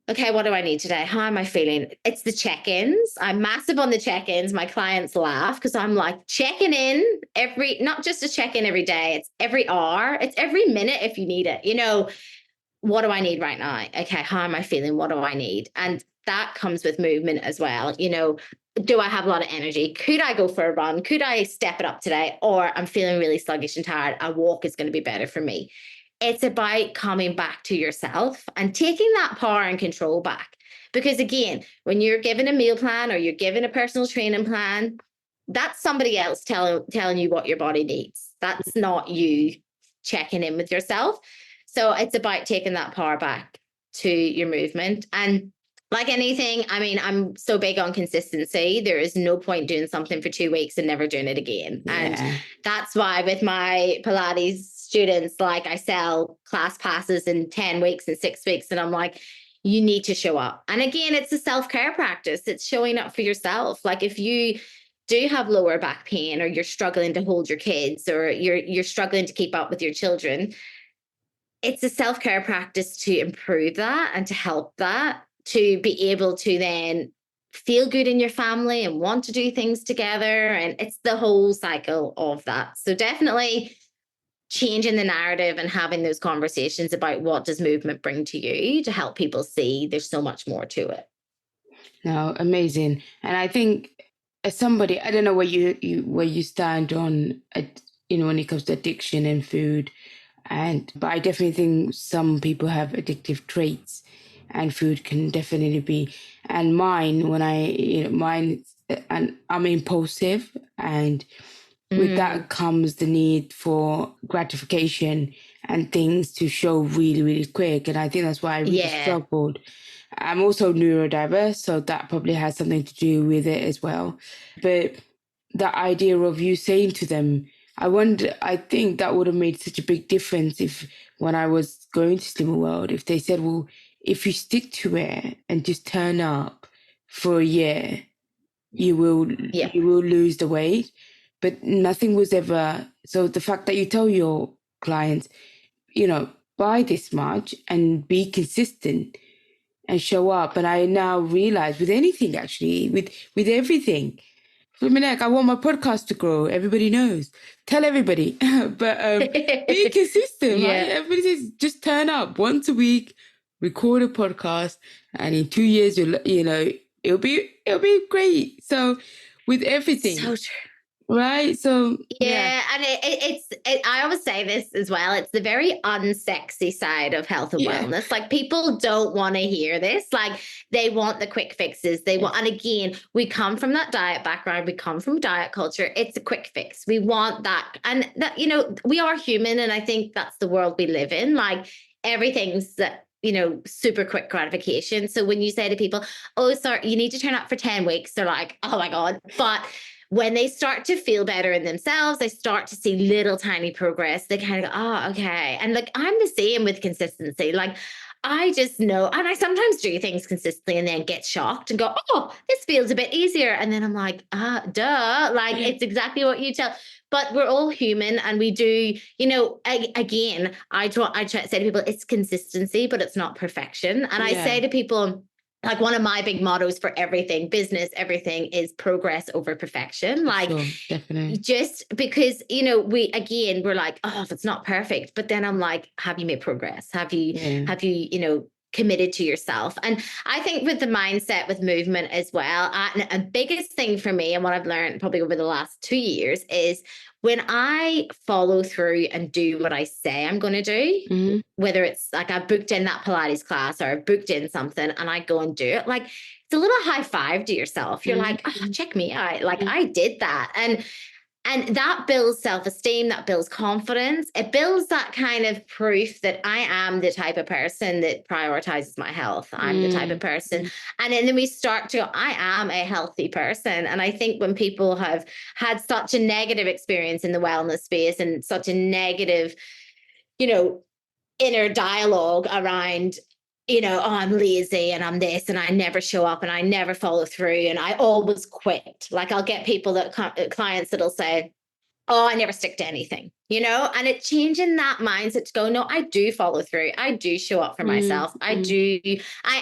okay, what do I need today? How am I feeling? It's the check-ins. I'm massive on the check-ins. My clients laugh because I'm like checking in not just a check-in every day. It's every hour. It's every minute if you need it. What do I need right now? Okay, how am I feeling? What do I need? And that comes with movement as well. Do I have a lot of energy? Could I go for a run? Could I step it up today? Or I'm feeling really sluggish and tired. A walk is going to be better for me. It's about coming back to yourself and taking that power and control back. Because again, when you're given a meal plan or you're given a personal training plan, that's somebody else telling you what your body needs. That's not you checking in with yourself. So it's about taking that power back to your movement. And like anything, I mean, I'm so big on consistency. There is no point doing something for 2 weeks and never doing it again. Yeah. And that's why with my Pilates students, like I sell class passes in 10 weeks and 6 weeks. And I'm like, you need to show up. And again, it's a self-care practice. It's showing up for yourself. Like if you do have lower back pain, or you're struggling to hold your kids, or you're struggling to keep up with your children, it's a self-care practice to improve that and to help that, to be able to then feel good in your family and want to do things together. And it's the whole cycle of that. So definitely changing the narrative and having those conversations about what does movement bring to you, to help people see there's so much more to it. No, amazing. And I think as somebody, I don't know where you stand on, when it comes to addiction and food. But I definitely think some people have addictive traits, and food can definitely be. And mine, and I'm impulsive, and with that comes the need for gratification and things to show really, really quick. And I think that's why I really struggled. I'm also neurodiverse, so that probably has something to do with it as well. But the idea of you saying to them, I think that would have made such a big difference if, when I was going to Slimmer World, if they said, well, if you stick to it and just turn up for a year, you will lose the weight. But nothing was ever. So the fact that you tell your clients, buy this much and be consistent and show up. And I now realize with anything, actually, with everything, flipping heck, I want my podcast to grow. Everybody knows. Tell everybody. But be consistent, right? Everybody says just turn up once a week, record a podcast, and in 2 years, it'll be great. So with everything, So true. right? So Yeah, and I always say this as well. It's the very unsexy side of health and wellness. Like, people don't want to hear this. Like, they want the quick fixes. They want, and again, we come from that diet background. We come from diet culture. It's a quick fix. We want that, and that, we are human, and I think that's the world we live in. Like, everything's super quick gratification. So when you say to people, "Oh, sorry, you need to turn up for 10 weeks," they're like, "Oh my God," but when they start to feel better in themselves, they start to see little tiny progress. They kind of go, "Oh, okay." And like, I'm the same with consistency. Like, I just know, and I sometimes do things consistently and then get shocked and go, "Oh, this feels a bit easier." And then I'm like, duh. Like, it's exactly what you tell. But we're all human, and we do, again, I try to say to people, it's consistency, but it's not perfection. And I say to people, like, one of my big mottos for everything, business, everything, is progress over perfection. Like, definitely. Just because, we're like, "Oh, if it's not perfect," but then I'm like, have you made progress? Have you committed to yourself? And I think with the mindset, with movement as well, and a biggest thing for me, and what I've learned probably over the last 2 years, is when I follow through and do what I say I'm going to do, whether it's like I've booked in that Pilates class or I've booked in something and I go and do it, like, it's a little high five to yourself. You're like, "Oh, check me out. Like, I did that." And that builds self-esteem, that builds confidence. It builds that kind of proof that I am the type of person that prioritizes my health. I'm the type of person. And then we start to go, I am a healthy person. And I think when people have had such a negative experience in the wellness space and such a negative, inner dialogue around, "Oh, I'm lazy and I'm this and I never show up and I never follow through and I always quit." Like, I'll get people clients that'll say, "Oh, I never stick to anything," and it changing that mindset to go, "No, I do follow through. I do show up for myself. I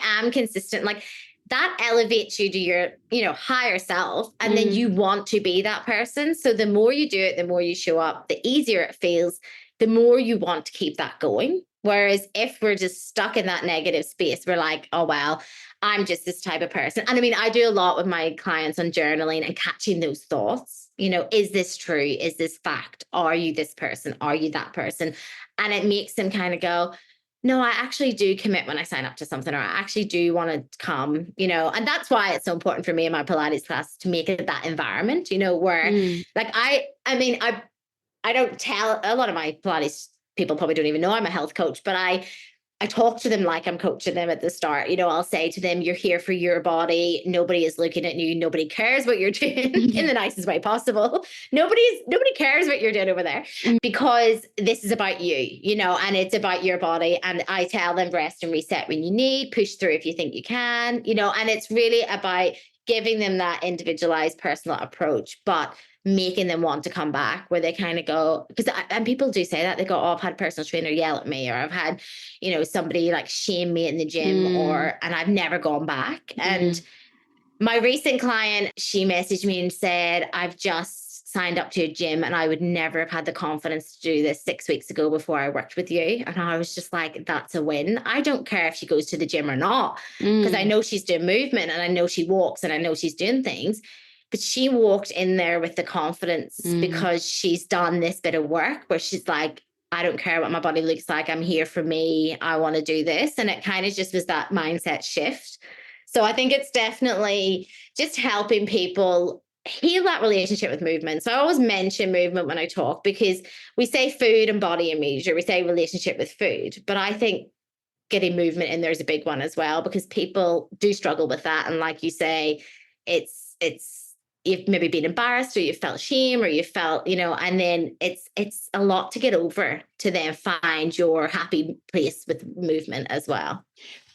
am consistent." Like, that elevates you to your, higher self. And then you want to be that person. So the more you do it, the more you show up, the easier it feels, the more you want to keep that going. Whereas if we're just stuck in that negative space, we're like, "Oh, well, I'm just this type of person." And I mean, I do a lot with my clients on journaling and catching those thoughts. Is this true? Is this fact? Are you this person? Are you that person? And it makes them kind of go, "No, I actually do commit when I sign up to something, or I actually do want to come," and that's why it's so important for me in my Pilates class to make it that environment, where like, I don't tell a lot of my Pilates people probably don't even know I'm a health coach, but I talk to them like I'm coaching them at the start. I'll say to them, "You're here for your body. Nobody is looking at you. Nobody cares what you're doing," in the nicest way possible. Nobody cares what you're doing over there, because this is about you, and it's about your body. And I tell them, rest and reset when you need, push through if you think you can, and it's really about giving them that individualized personal approach, but making them want to come back, where they kind of go, and people do say that, they go, "Oh, I've had a personal trainer yell at me," or "I've had, somebody like shame me in the gym," and I've never gone back. And my recent client, she messaged me and said, "I've just signed up to a gym and I would never have had the confidence to do this 6 weeks ago before I worked with you." And I was just like, that's a win. I don't care if she goes to the gym or not, because I know she's doing movement and I know she walks and I know she's doing things. But she walked in there with the confidence because she's done this bit of work where she's like, "I don't care what my body looks like. I'm here for me. I want to do this." And it kind of just was that mindset shift. So I think it's definitely just helping people heal that relationship with movement. So I always mention movement when I talk, because we say food and body image, or we say relationship with food. But I think getting movement in there is a big one as well, because people do struggle with that. And like you say, it's you've maybe been embarrassed, or you felt shame, or you felt, and then it's a lot to get over to then find your happy place with movement as well.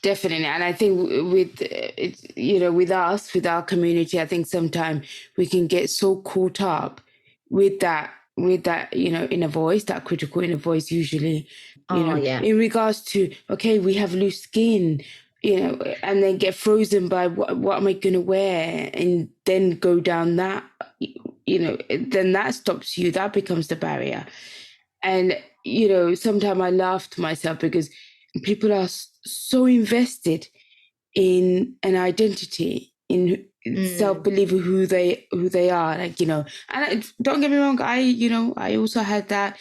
Definitely. And I think with us, with our community, I think sometimes we can get so caught up with that, inner voice, that critical inner voice, usually, in regards to, okay, we have loose skin, and then get frozen by what am I going to wear, and then go down that then that stops you. That becomes the barrier. And, sometimes I laugh to myself because people are so invested in an identity, in self-belief of who they are, and don't get me wrong, I also had that,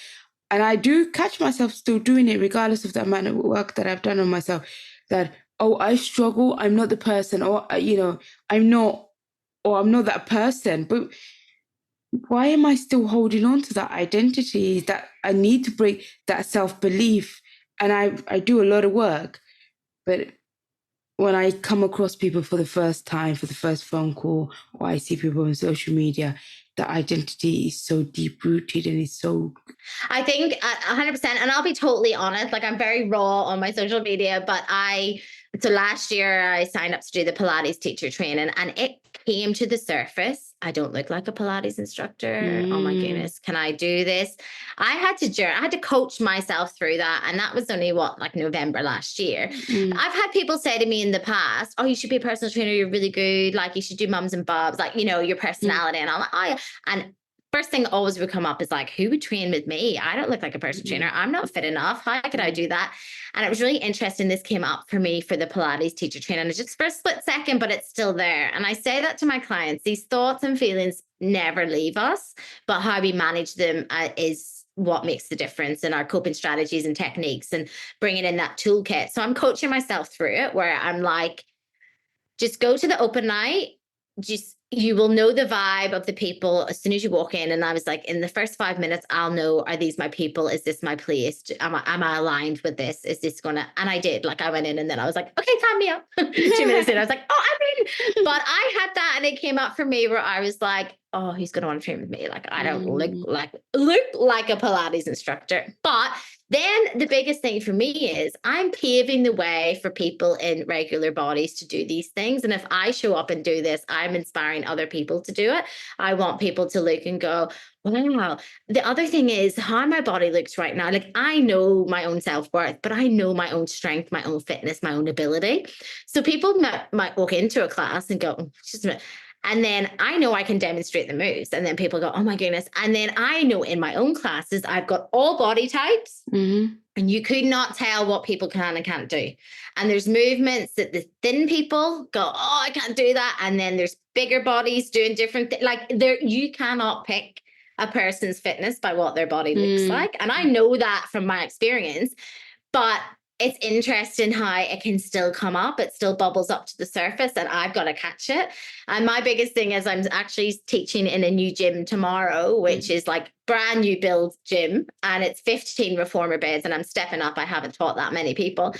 and I do catch myself still doing it regardless of the amount of work that I've done on myself, that I struggle, I'm not the person, or I'm not that person. But why am I still holding on to that identity? That I need to break that self-belief, and I do a lot of work. But when I come across people for the first time, for the first phone call, or I see people on social media, the identity is so deep rooted and it's so. I think 100%, and I'll be totally honest, like I'm very raw on my social media, but so last year I signed up to do the Pilates teacher training, and it came to the surface. I don't look like a Pilates instructor. Oh my goodness, can I do this? I had to coach myself through that. And that was only like November last year. I've had people say to me in the past, oh, you should be a personal trainer. You're really good. Like you should do mums and bobs, like, your personality. And I'm like, oh yeah. And first thing always would come up is like, who would train with me? I don't look like a personal trainer. I'm not fit enough. How could I do that? And it was really interesting. This came up for me for the Pilates teacher training. It's just for a split second, but it's still there. And I say that to my clients, these thoughts and feelings never leave us, but how we manage them is what makes the difference in our coping strategies and techniques and bringing in that toolkit. So I'm coaching myself through it, where I'm like, just go to the open night. You will know the vibe of the people as soon as you walk in. And I was like, in the first 5 minutes, I'll know, are these my people? Is this my place? Am I aligned with this? Is this gonna? And I did. Like I went in and then I was like, okay, time me up. 2 minutes in, I was like, oh, I'm in. But I had that, and it came up for me where I was like, oh, who's gonna want to train with me? Like I don't look like a Pilates instructor. But then the biggest thing for me is I'm paving the way for people in regular bodies to do these things. And if I show up and do this, I'm inspiring other people to do it. I want people to look and go, wow. The other thing is how my body looks right now. Like I know my own self-worth, but I know my own strength, my own fitness, my own ability. So people might walk into a class and go, just a minute. And then I know I can demonstrate the moves. And then people go, oh my goodness. And then I know in my own classes, I've got all body types. And you could not tell what people can and can't do. And there's movements that the thin people go, oh, I can't do that. And then there's bigger bodies doing different things. Like you cannot pick a person's fitness by what their body looks like. And I know that from my experience. But it's interesting how it can still come up. It still bubbles up to the surface, and I've got to catch it. And my biggest thing is I'm actually teaching in a new gym tomorrow, which is like brand new build gym, and it's 15 reformer beds, and I'm stepping up. I haven't taught that many people.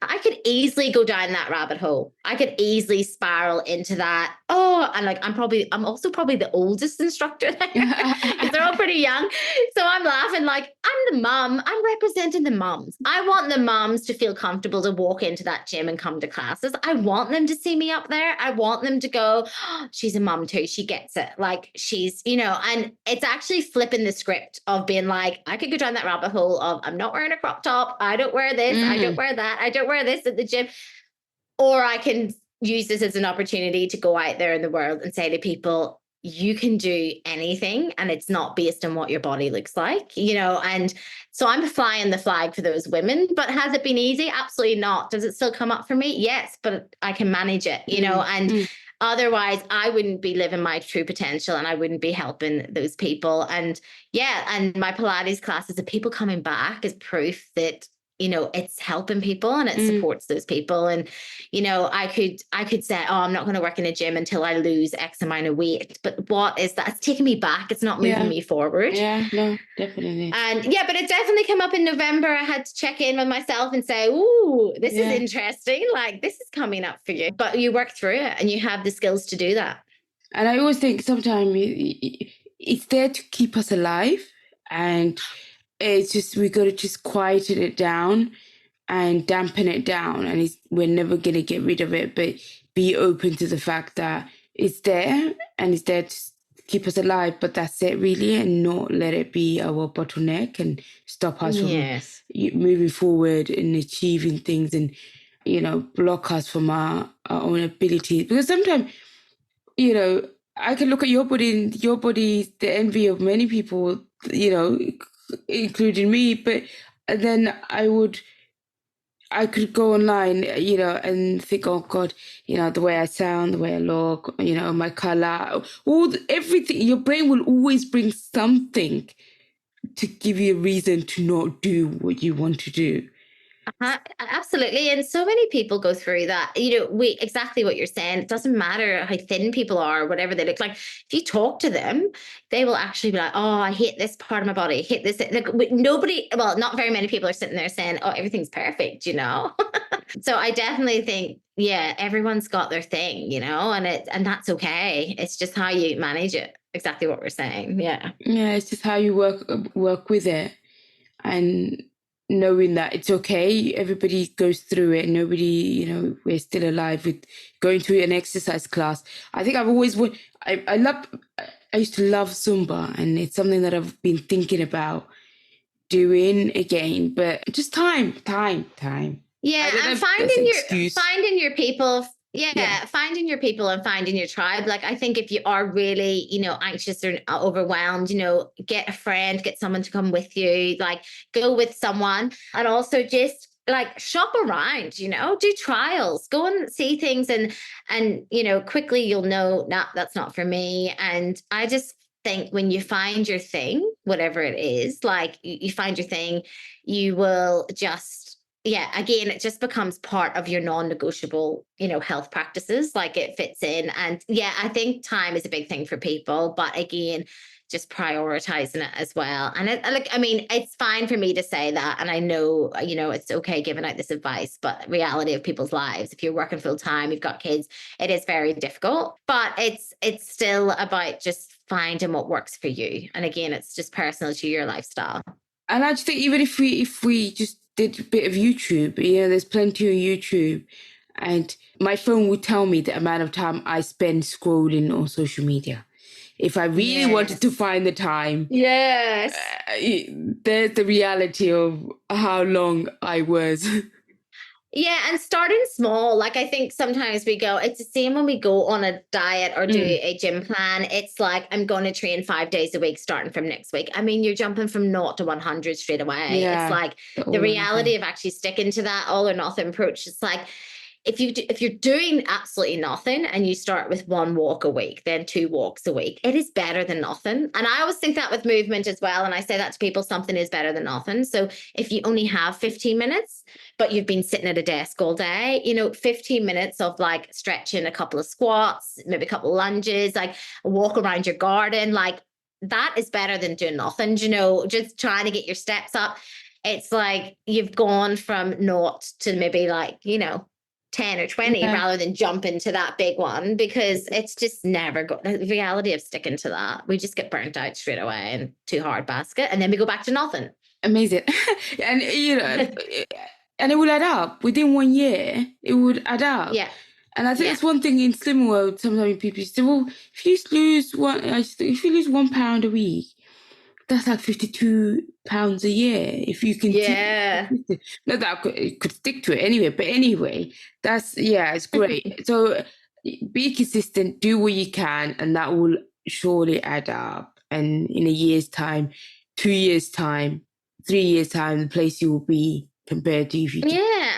I could easily go down that rabbit hole. I could easily spiral into that. Oh, and like I'm also probably the oldest instructor there because they're all pretty young. So I'm laughing like I'm the mum. I'm representing the mums. I want the mums to feel comfortable to walk into that gym and come to classes. I want them to see me up there. I want them to go, oh, she's a mum too. She gets it. Like she's, and it's actually flipping the script of being like, I could go down that rabbit hole of I'm not wearing a crop top. I don't wear this. I don't wear that. I don't wear this at the gym. Or I can use this as an opportunity to go out there in the world and say to people, you can do anything, and it's not based on what your body looks like, and so I'm flying the flag for those women. But has it been easy? Absolutely not. Does it still come up for me? Yes, but I can manage it, and otherwise I wouldn't be living my true potential, and I wouldn't be helping those people. And and my Pilates classes, the people coming back is proof that it's helping people and it supports those people. And, I could say, oh, I'm not going to work in a gym until I lose X amount of weight. But what is that? It's taking me back. It's not moving me forward. Yeah, no, definitely. And but it definitely came up in November. I had to check in with myself and say, ooh, this is interesting. Like this is coming up for you, but you work through it and you have the skills to do that. And I always think sometimes it's there to keep us alive, and it's just we got to just quieten it down and dampen it down, and we're never going to get rid of it, but be open to the fact that it's there and it's there to keep us alive, but that's it really, and not let it be our bottleneck and stop us from moving forward and achieving things, and block us from our own abilities. Because sometimes I can look at your body, and your body is the envy of many people, including me. But then I could go online, and think, oh God, the way I sound, the way I look, my color, everything. Your brain will always bring something to give you a reason to not do what you want to do. Absolutely. And so many people go through that. Exactly what you're saying. It doesn't matter how thin people are or whatever they look like. If you talk to them, they will actually be like, oh, I hate this part of my body. I hate this. Like, not very many people are sitting there saying, oh, everything's perfect, So I definitely think, yeah, everyone's got their thing, and that's okay. It's just how you manage it. Exactly what we're saying. Yeah. Yeah, it's just how you work with it, and knowing that it's okay. Everybody goes through it. Nobody, we're still alive with going through an exercise class. I think I've always I used to love Zumba, and it's something that I've been thinking about doing again, but just time. Yeah, and finding your people. Yeah, finding your people and finding your tribe. Like, I think if you are really, anxious or overwhelmed, get a friend, get someone to come with you, like go with someone, and also just like shop around, do trials, go and see things, and quickly you'll know, nah, that's not for me. And I just think when you find your thing, whatever it is, like you find your thing, you will just, again, it just becomes part of your non-negotiable, health practices. Like, it fits in. And I think time is a big thing for people, but again, just prioritizing it as well. And it's fine for me to say that. And I know, it's okay giving out this advice, but reality of people's lives, if you're working full time, you've got kids, it is very difficult, but it's still about just finding what works for you. And again, it's just personal to your lifestyle. And I just think even if we just did a bit of YouTube, there's plenty on YouTube, and my phone would tell me the amount of time I spend scrolling on social media. If I really wanted to find the time, there's the reality of how long I was. Yeah, and starting small. Like, I think sometimes it's the same when we go on a diet or do a gym plan. It's like, I'm going to train 5 days a week starting from next week. I mean, you're jumping from 0 to 100 straight away. Yeah, it's like the reality of actually sticking to that all or nothing approach. It's like, if you're doing absolutely nothing and you start with 1 walk a week, then 2 walks a week, it is better than nothing. And I always think that with movement as well. And I say that to people, something is better than nothing. So if you only have 15 minutes, but you've been sitting at a desk all day, 15 minutes of like stretching, a couple of squats, maybe a couple of lunges, like a walk around your garden, like that is better than doing nothing, just trying to get your steps up. It's like you've gone from 0 to maybe like, 10 or 20 rather than jump into that big one, because it's just never the reality of sticking to that. We just get burnt out straight away and too hard basket, and then we go back to nothing. Amazing. And and it will add up within 1 year. It would add up. Yeah. And I think that's one thing in Slim World. Sometimes people say, well, if you lose £1 a week, that's like £52 a year. If you can, not that I could stick to it anyway. But anyway, it's great. So be consistent, do what you can, and that will surely add up. And in a year's time, 2 years' time, 3 years' time, the place you will be compared to if you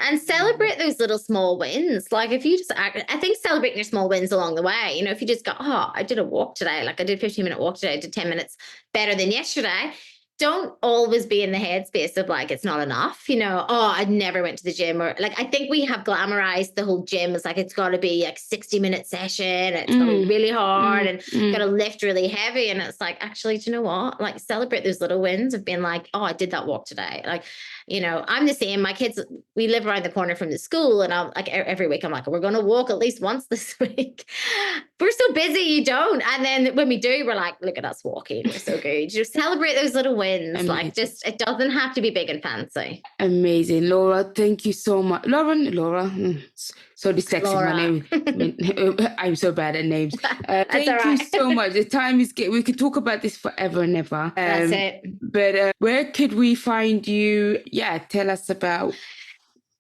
and celebrate those little small wins. Like, if you just I think celebrating your small wins along the way, if you just go, oh, I did a walk today, like I did a 15-minute walk today, I did 10 minutes better than yesterday. Don't always be in the headspace of like, it's not enough, oh, I never went to the gym, or like, I think we have glamorized the whole gym as like, it's got to be like 60-minute session, it's got to be really hard and got to lift really heavy. And it's like, actually, do you know what? Like, celebrate those little wins of being like, oh, I did that walk today. Like, I'm the same. My kids, we live around the corner from the school, and I'm like, every week I'm like, we're going to walk at least once this week. We're so busy, you don't. And then when we do, we're like, look at us walking. We're so good. Just celebrate those little wins. Amazing. Like, just, it doesn't have to be big and fancy. Amazing. Laura, thank you so much. Laura, so dyslexic, my name. I'm so bad at names. Thank you so much. The time is we could talk about this forever and ever. That's it. But where could we find you? Yeah, tell us about.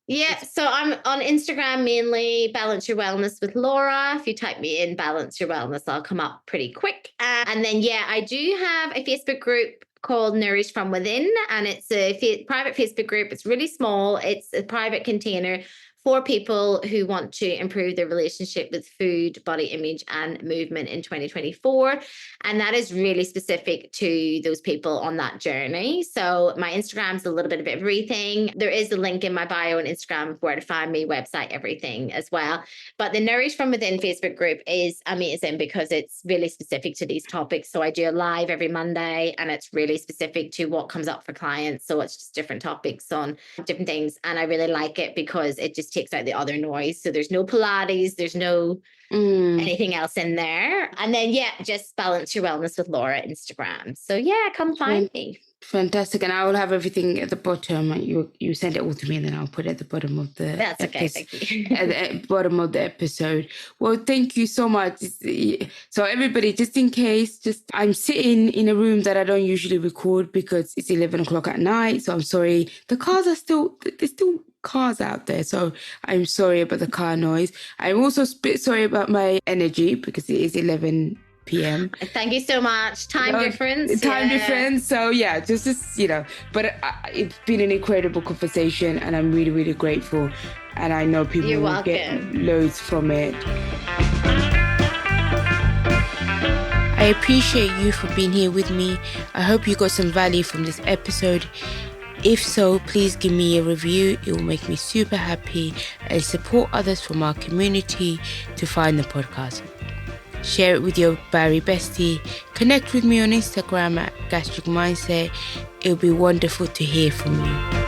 Yeah, so I'm on Instagram mainly, Balance Your Wellness with Laura. If you type me in Balance Your Wellness, I'll come up pretty quick. And then, yeah, I do have a Facebook group called Nourish From Within, and it's a private Facebook group. It's really small. It's a private container for people who want to improve their relationship with food, body image, and movement in 2024. And that is really specific to those people on that journey. So my Instagram's a little bit of everything. There is a link in my bio on Instagram where to find me, website, everything as well. But the Nourish From Within Facebook group is amazing because it's really specific to these topics. So I do a live every Monday, and it's really specific to what comes up for clients. So it's just different topics on different things. And I really like it because it just takes out the other noise. So there's no Pilates, there's no anything else in there. And then, yeah, just Balance Your Wellness with Laura Instagram. So yeah, come find me. Fantastic. And I will have everything at the bottom. You send it all to me, and then I'll put it at the bottom of the That's okay, thank you. at the bottom of the episode. Well, thank you so much. So everybody, just in case, I'm sitting in a room that I don't usually record because it's 11 o'clock at night. So I'm sorry. There's still cars out there, so I'm sorry about the car noise. I'm also a bit sorry about my energy because it is 11 p.m. Thank you so much. Time difference. So yeah, just but it's been an incredible conversation, and I'm really, really grateful, and I know people will get loads from it. I appreciate you for being here with me. I hope you got some value from this episode. If so, please give me a review. It will make me super happy and support others from our community to find the podcast. Share it with your Barry bestie. Connect with me on Instagram at Gastric Mindset. It'll be wonderful to hear from you.